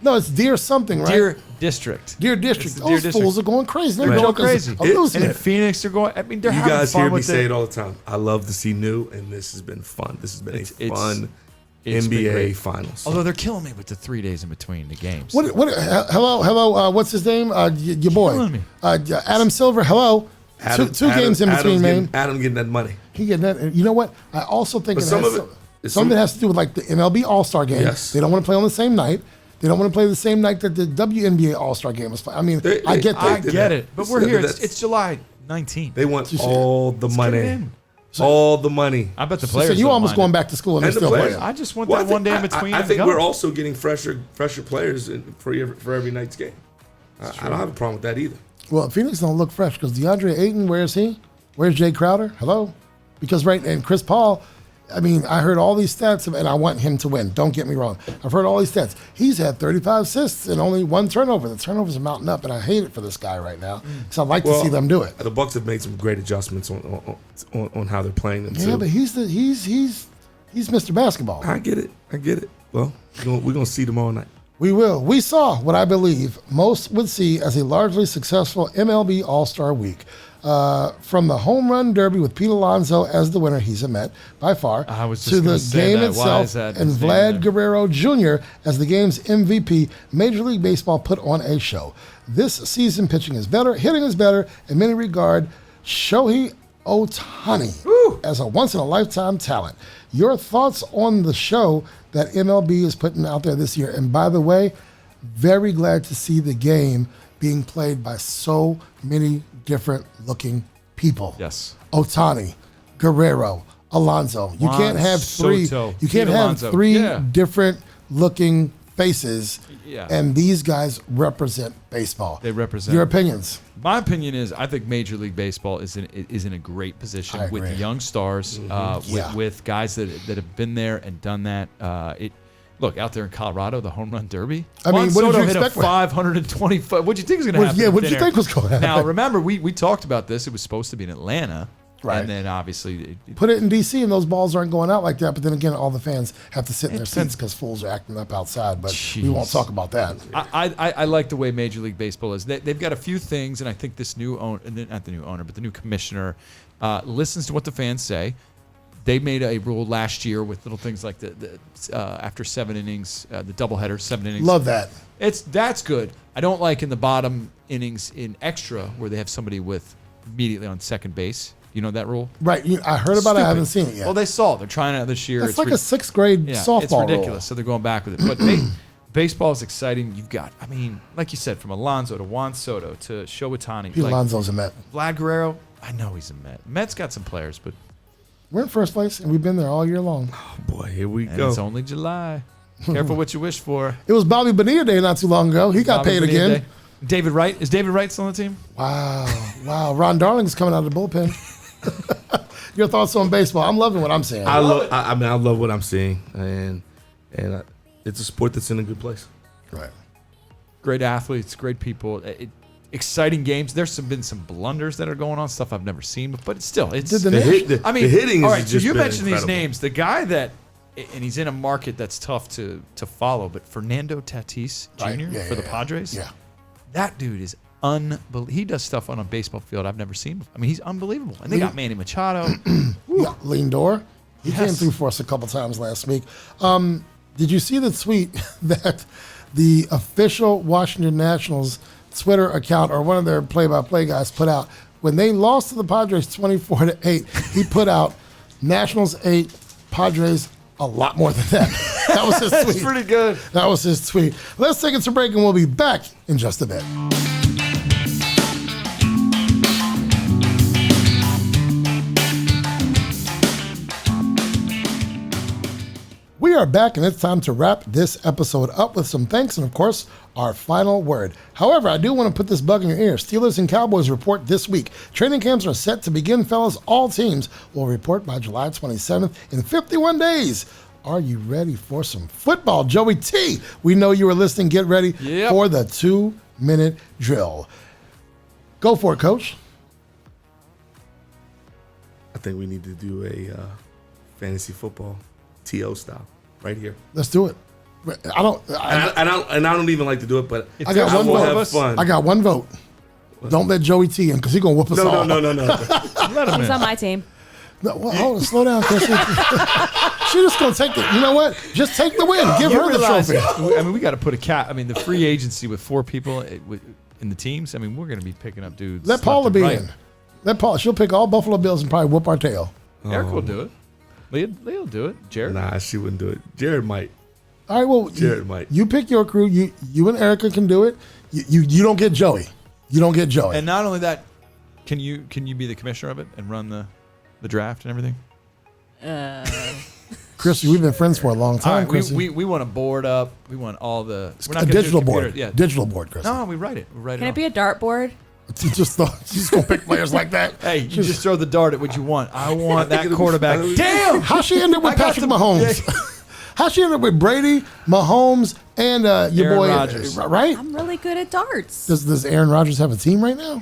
[SPEAKER 1] No, it's Deer something, right?
[SPEAKER 2] Deer District?
[SPEAKER 1] Deer District.
[SPEAKER 2] It's the
[SPEAKER 1] Those
[SPEAKER 2] Deer
[SPEAKER 1] fools
[SPEAKER 2] District.
[SPEAKER 1] are going crazy. They're
[SPEAKER 2] They're going
[SPEAKER 1] jokers
[SPEAKER 2] crazy.
[SPEAKER 1] are losing
[SPEAKER 2] And in
[SPEAKER 1] it.
[SPEAKER 2] Phoenix, they're going. I mean, they're
[SPEAKER 4] You
[SPEAKER 2] having
[SPEAKER 4] guys
[SPEAKER 2] fun
[SPEAKER 4] hear me
[SPEAKER 2] with
[SPEAKER 4] say
[SPEAKER 2] it.
[SPEAKER 4] it all the time. I love to see new, and this has been fun. This has been a fun
[SPEAKER 2] it's been
[SPEAKER 4] NBA
[SPEAKER 2] great.
[SPEAKER 4] Finals.
[SPEAKER 2] Although they're killing me with the 3 days in between the games.
[SPEAKER 1] Hello, what's his name? Your boy.
[SPEAKER 2] Killing me.
[SPEAKER 1] Adam Silver, hello. Two games in between, man.
[SPEAKER 4] Adam getting that money.
[SPEAKER 1] He getting that. And you know what? I also think
[SPEAKER 4] But some of it
[SPEAKER 1] has to do with like the MLB All-Star game.
[SPEAKER 4] Yes.
[SPEAKER 1] They don't want to play on the same night. They don't want to play the same night that the WNBA All-Star game is playing. I mean, I get that.
[SPEAKER 2] I get it, but we're here.
[SPEAKER 4] That's-
[SPEAKER 2] It's July 19th.
[SPEAKER 4] They want
[SPEAKER 1] You see
[SPEAKER 4] all the
[SPEAKER 2] Let's get it
[SPEAKER 4] money.
[SPEAKER 2] in.
[SPEAKER 4] All the money.
[SPEAKER 2] I bet the
[SPEAKER 1] So
[SPEAKER 2] players.
[SPEAKER 1] you
[SPEAKER 2] don't
[SPEAKER 1] almost
[SPEAKER 2] mind
[SPEAKER 1] going
[SPEAKER 2] it.
[SPEAKER 1] back to school and they're
[SPEAKER 4] And the
[SPEAKER 1] still
[SPEAKER 4] players.
[SPEAKER 1] playing.
[SPEAKER 2] I just want
[SPEAKER 4] Well,
[SPEAKER 2] that one day in between.
[SPEAKER 4] I
[SPEAKER 2] and
[SPEAKER 4] think
[SPEAKER 2] go.
[SPEAKER 4] we're also getting fresher players for every night's game. I don't have a problem with that either.
[SPEAKER 1] Well, Phoenix don't look fresh because DeAndre Ayton, where is he? Where's Jay Crowder? Hello? Because and Chris Paul, I mean, I heard all these stats, and I want him to win. Don't get me wrong. I've heard all these stats. He's had 35 assists and only 1 turnover. The turnovers are mounting up, and I hate it for this guy right now because I'd like to see them do it.
[SPEAKER 4] The Bucks have made some great adjustments on how they're playing them.
[SPEAKER 1] Yeah,
[SPEAKER 4] too.
[SPEAKER 1] but he's Mr. Basketball.
[SPEAKER 4] I get it. Well, we're gonna see tomorrow night.
[SPEAKER 1] We will. We saw what I believe most would see as a largely successful MLB All-Star Week. From the home run derby with Pete Alonso as the winner, he's a Met by far,
[SPEAKER 2] I was just
[SPEAKER 1] to
[SPEAKER 2] gonna
[SPEAKER 1] the
[SPEAKER 2] say
[SPEAKER 1] game
[SPEAKER 2] that. Why
[SPEAKER 1] itself
[SPEAKER 2] is that
[SPEAKER 1] and
[SPEAKER 2] his name
[SPEAKER 1] Vlad
[SPEAKER 2] there?
[SPEAKER 1] Guerrero Jr. as the game's MVP, Major League Baseball put on a show. This season, pitching is better, hitting is better, in many regard, Shohei Ohtani as a once-in-a-lifetime talent. Your thoughts on the show that MLB is putting out there this year? And by the way, very glad to see the game being played by so many different looking people.
[SPEAKER 2] Yes.
[SPEAKER 1] Otani, Guerrero, Alonso. You can't have three.
[SPEAKER 2] Soto,
[SPEAKER 1] You can't
[SPEAKER 2] Pete
[SPEAKER 1] have
[SPEAKER 2] Alonso.
[SPEAKER 1] three
[SPEAKER 2] Yeah.
[SPEAKER 1] different looking faces.
[SPEAKER 2] Yeah.
[SPEAKER 1] And these guys represent baseball.
[SPEAKER 2] They represent.
[SPEAKER 1] Your opinions?
[SPEAKER 2] My opinion is I think Major League Baseball is in a great position
[SPEAKER 1] I
[SPEAKER 2] with
[SPEAKER 1] agree.
[SPEAKER 2] young stars, with guys that have been there and done that. Look, out there in Colorado, the Home Run Derby.
[SPEAKER 1] I mean, what did
[SPEAKER 2] Soto
[SPEAKER 1] you
[SPEAKER 2] hit a
[SPEAKER 1] expect?
[SPEAKER 2] 525. What did you think was going to happen?
[SPEAKER 1] Yeah, what did you think was going to happen?
[SPEAKER 2] Now, remember, we talked about this. It was supposed to be in Atlanta.
[SPEAKER 1] Right.
[SPEAKER 2] And then, obviously...
[SPEAKER 1] Put it in D.C. and those balls aren't going out like that. But then again, all the fans have to sit in their seats because fools are acting up outside. But we won't talk about that.
[SPEAKER 2] I like the way Major League Baseball is. They've got a few things, and I think this new owner, not the new owner, but the new commissioner, listens to what the fans say. They made a rule last year with little things like the after 7 innings, the doubleheader, 7 innings.
[SPEAKER 1] Love that.
[SPEAKER 2] That's good. I don't like in the bottom innings in extra where they have somebody with immediately on second base. You know that rule?
[SPEAKER 1] Right. I heard about it. I haven't seen it yet.
[SPEAKER 2] Well, they saw it. They're trying it out this year.
[SPEAKER 1] It's like a 6th grade softball
[SPEAKER 2] it's ridiculous.
[SPEAKER 1] rule.
[SPEAKER 2] So they're going back with it. But baseball is exciting. You've got, I mean, like you said, from Alonso to Juan Soto to Shohei
[SPEAKER 1] Pete Alonso's a Met.
[SPEAKER 2] Vlad Guerrero, I know he's a Met. Met's got some players, but
[SPEAKER 1] we're in first place, and we've been there all year long.
[SPEAKER 4] Oh, boy, here we
[SPEAKER 2] and
[SPEAKER 4] go.
[SPEAKER 2] it's only July. Careful what you wish for.
[SPEAKER 1] It was Bobby Bonilla Day not too long ago. He got
[SPEAKER 2] Bobby
[SPEAKER 1] paid
[SPEAKER 2] Bonilla
[SPEAKER 1] again.
[SPEAKER 2] Day. David Wright. Is David Wright still on the team?
[SPEAKER 1] Wow. Ron Darling's coming out of the bullpen. Your thoughts on baseball? I'm loving what I'm saying.
[SPEAKER 4] I love what I'm seeing, and it's a sport that's in a good place.
[SPEAKER 1] Right.
[SPEAKER 2] Great athletes, great people. Exciting games. There's been some blunders that are going on, stuff I've never seen, but it's still
[SPEAKER 1] The
[SPEAKER 4] hitting.
[SPEAKER 2] All
[SPEAKER 4] has
[SPEAKER 2] right, so
[SPEAKER 4] just
[SPEAKER 2] you
[SPEAKER 4] been
[SPEAKER 2] mentioned
[SPEAKER 4] incredible.
[SPEAKER 2] these names. The guy that, and he's in a market that's tough to follow, but Fernando Tatis Jr.
[SPEAKER 1] Right.
[SPEAKER 2] for the Padres.
[SPEAKER 1] Yeah.
[SPEAKER 2] That dude is unbelievable. He does stuff on a baseball field I've never seen before. I mean, he's unbelievable. And they got Manny Machado.
[SPEAKER 1] Yeah, Lindor. He came
[SPEAKER 2] Yes.
[SPEAKER 1] through for us a couple times last week. Did you see the tweet that the official Washington Nationals Twitter account or one of their play-by-play guys put out? When they lost to the Padres 24-8, he put out Nationals 8, Padres a lot more than that. That was his tweet.
[SPEAKER 2] That's pretty good.
[SPEAKER 1] That was his tweet. Let's take it to break and we'll be back in just a bit. We are back, and it's time to wrap this episode up with some thanks and, of course, our final word. However, I do want to put this bug in your ear. Steelers and Cowboys report this week. Training camps are set to begin, fellas. All teams will report by July 27th in 51 days. Are you ready for some football? Joey T, we know you were listening. Get ready for the 2-minute drill. Go for it, Coach.
[SPEAKER 4] I think we need to do a fantasy football TO style right here.
[SPEAKER 1] Let's do it. I
[SPEAKER 4] don't even like to do it, but
[SPEAKER 1] I got one
[SPEAKER 4] will
[SPEAKER 1] vote.
[SPEAKER 4] have fun.
[SPEAKER 1] I got one vote. Don't let Joey T in because he's going to whoop us all.
[SPEAKER 4] No.
[SPEAKER 2] Let him
[SPEAKER 3] He's
[SPEAKER 2] in.
[SPEAKER 3] on my team.
[SPEAKER 1] No, well, hold on, slow down, Krissy. She's just going to take it. You know what? Just take the win. Give her the trophy.
[SPEAKER 2] I mean, we got to put a cap. I mean, the free agency with 4 people in the teams. I mean, we're going to be picking up dudes.
[SPEAKER 1] Let Paula
[SPEAKER 2] left
[SPEAKER 1] be
[SPEAKER 2] and right.
[SPEAKER 1] in. Let Paula. She'll pick all Buffalo Bills and probably whoop our tail.
[SPEAKER 2] Eric will do it. Leah'll do it. Jared.
[SPEAKER 4] Nah, she wouldn't do it. Jared might.
[SPEAKER 1] All right, well,
[SPEAKER 4] Jared might.
[SPEAKER 1] You pick your crew. You and Erica can do it. You don't get Joey. You don't get Joey.
[SPEAKER 2] And not only that, can you be the commissioner of it and run the draft and everything?
[SPEAKER 1] Krissy, we've been friends for a long
[SPEAKER 2] All
[SPEAKER 1] time,
[SPEAKER 2] right,
[SPEAKER 1] Krissy.
[SPEAKER 2] we want a board up. We want all the. We're not
[SPEAKER 1] A
[SPEAKER 2] gonna do
[SPEAKER 1] digital
[SPEAKER 2] computer-
[SPEAKER 1] board.
[SPEAKER 2] Yeah.
[SPEAKER 1] Digital board, Krissy.
[SPEAKER 2] No, we write it. We write
[SPEAKER 3] Can
[SPEAKER 2] it.
[SPEAKER 3] it be a dartboard?
[SPEAKER 1] She just thought she's going to pick players like that.
[SPEAKER 2] Hey, you just throw the dart at what you want. I want that quarterback. Damn!
[SPEAKER 1] How she ended with
[SPEAKER 2] I got
[SPEAKER 1] Patrick
[SPEAKER 2] the-
[SPEAKER 1] Mahomes? How she ended up with Brady, Mahomes, and your
[SPEAKER 2] Aaron
[SPEAKER 1] boy,
[SPEAKER 2] Rodgers.
[SPEAKER 1] right?
[SPEAKER 3] I'm really good at darts.
[SPEAKER 1] Does Aaron Rodgers have a team right now?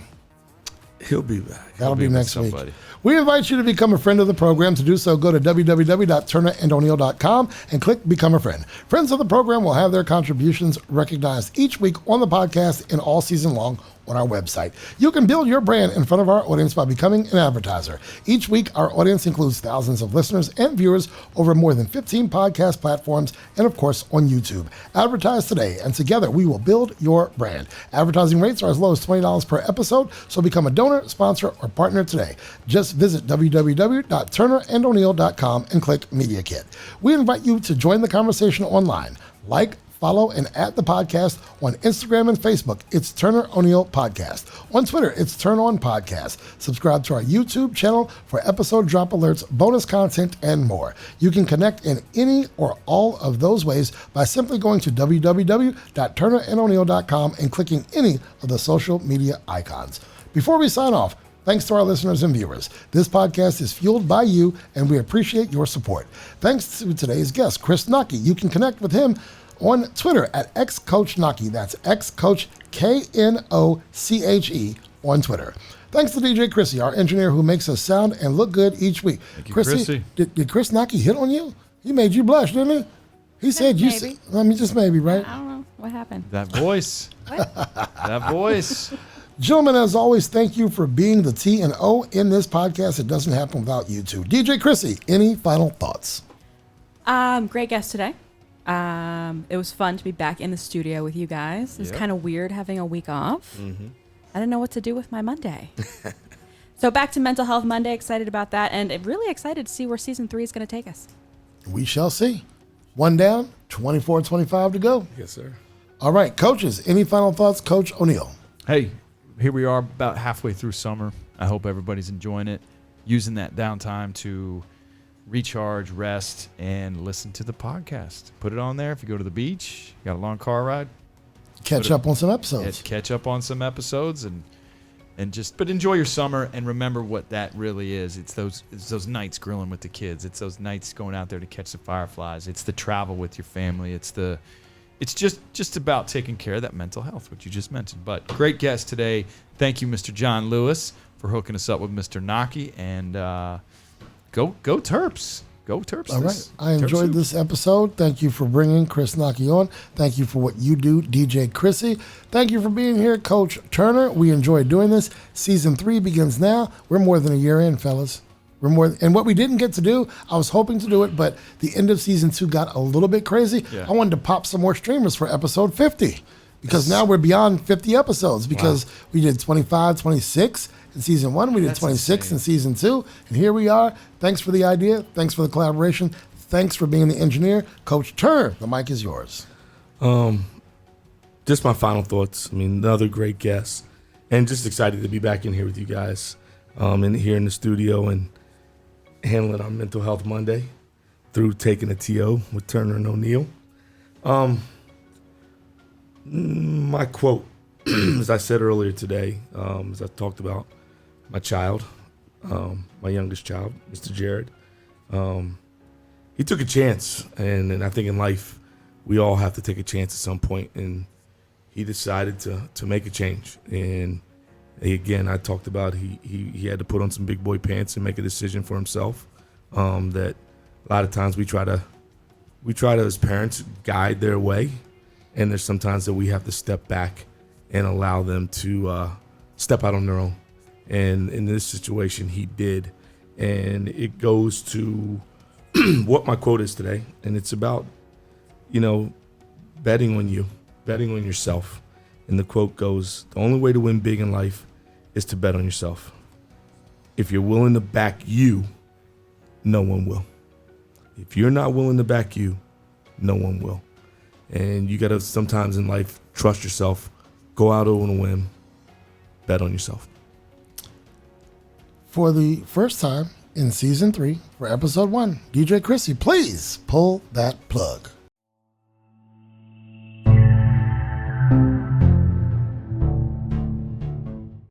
[SPEAKER 4] He'll be back.
[SPEAKER 1] That'll be
[SPEAKER 2] with
[SPEAKER 1] next week.
[SPEAKER 2] somebody.
[SPEAKER 1] We invite you to become a friend of the program. To do so, go to www.turnerandoneal.com and click Become a Friend. Friends of the program will have their contributions recognized each week on the podcast and all season long on our website. You can build your brand in front of our audience by becoming an advertiser. Each week, our audience includes thousands of listeners and viewers over more than 15 podcast platforms and, of course, on YouTube. Advertise today, and together we will build your brand. Advertising rates are as low as $20 per episode, so become a donor, sponsor, or partner today. Just visit www.turnerandoneal.com and click Media Kit. We invite you to join the conversation online. Like, follow and add the podcast on Instagram and Facebook. It's Turner O'Neill Podcast. On Twitter, it's Turn On Podcast. Subscribe to our YouTube channel for episode drop alerts, bonus content, and more. You can connect in any or all of those ways by simply going to www.turnerandoneal.com and clicking any of the social media icons. Before we sign off, thanks to our listeners and viewers. This podcast is fueled by you, and we appreciate your support. Thanks to today's guest, Chris Knoche. You can connect with him on Twitter at xcoachknoche. That's xcoach, Knoche on Twitter. Thanks to DJ Krissy, our engineer who makes us sound and look good each week.
[SPEAKER 2] Thank you, Krissy.
[SPEAKER 1] Did Chris Knoche hit on you? He made you blush, didn't he? He said you said, just maybe, right?
[SPEAKER 3] I don't know. What happened?
[SPEAKER 2] That voice. That voice.
[SPEAKER 1] Gentlemen, as always, thank you for being the T and O in this podcast. It doesn't happen without you two. DJ Krissy, any final thoughts?
[SPEAKER 3] Great guest today. It was fun to be back in the studio with you guys. It was kind of weird having a week off. Mm-hmm. I didn't know what to do with my Monday. So back to Mental Health Monday. Excited about that, and really excited to see where season 3 is going to take us.
[SPEAKER 1] We shall see. 1 down, 24-25 to go.
[SPEAKER 4] Yes, sir.
[SPEAKER 1] All right, coaches, any final thoughts? Coach O'Neill.
[SPEAKER 2] Hey, here we are about halfway through summer. I hope everybody's enjoying it, using that downtime to recharge, rest, and listen to the podcast. Put it on there if you go to the beach, you got a long car ride.
[SPEAKER 1] Catch up on some episodes.
[SPEAKER 2] Catch up on some episodes but enjoy your summer and remember what that really is. It's those nights grilling with the kids. It's those nights going out there to catch the fireflies. It's the travel with your family. It's just about taking care of that mental health, which you just mentioned. But great guest today. Thank you, Mr. John Lewis, for hooking us up with Mr. Knoche. And go Terps. Go Terps.
[SPEAKER 1] All right. I enjoyed this episode. Thank you for bringing Chris Knoche on. Thank you for what you do, DJ Krissy. Thank you for being here, Coach Turner. We enjoy doing this. Season 3 begins now. We're more than a year in, fellas. And what we didn't get to do, I was hoping to do it, but the end of season 2 got a little bit crazy. Yeah. I wanted to pop some more streamers for episode 50 because now we're beyond 50 episodes because we did 25, 26 in season 1. We did 26 in season 2. And here we are. Thanks for the idea. Thanks for the collaboration. Thanks for being the engineer. Coach Turner, the mic is yours.
[SPEAKER 4] Just my final thoughts. I mean, another great guest. And just excited to be back in here with you guys here in the studio and handling our Mental Health Monday through taking a TO with Turner and O'Neill. My quote, as I said earlier today, as I talked about my child, my youngest child, Mr. Jared, he took a chance. And I think in life, we all have to take a chance at some point. And he decided to make a change. And again, I talked about he had to put on some big boy pants and make a decision for himself. That a lot of times we try to as parents guide their way, and there's sometimes that we have to step back and allow them to step out on their own. And in this situation, he did, and it goes to what my quote is today, and it's about betting on you, betting on yourself. And the quote goes, "The only way to win big in life is to bet on yourself. If you're willing to back you, no one will. If you're not willing to back you, no one will." And you got to sometimes in life trust yourself, go out on a whim, bet on yourself.
[SPEAKER 1] For the first time in season 3, for episode 1, DJ Krissy, please pull that plug.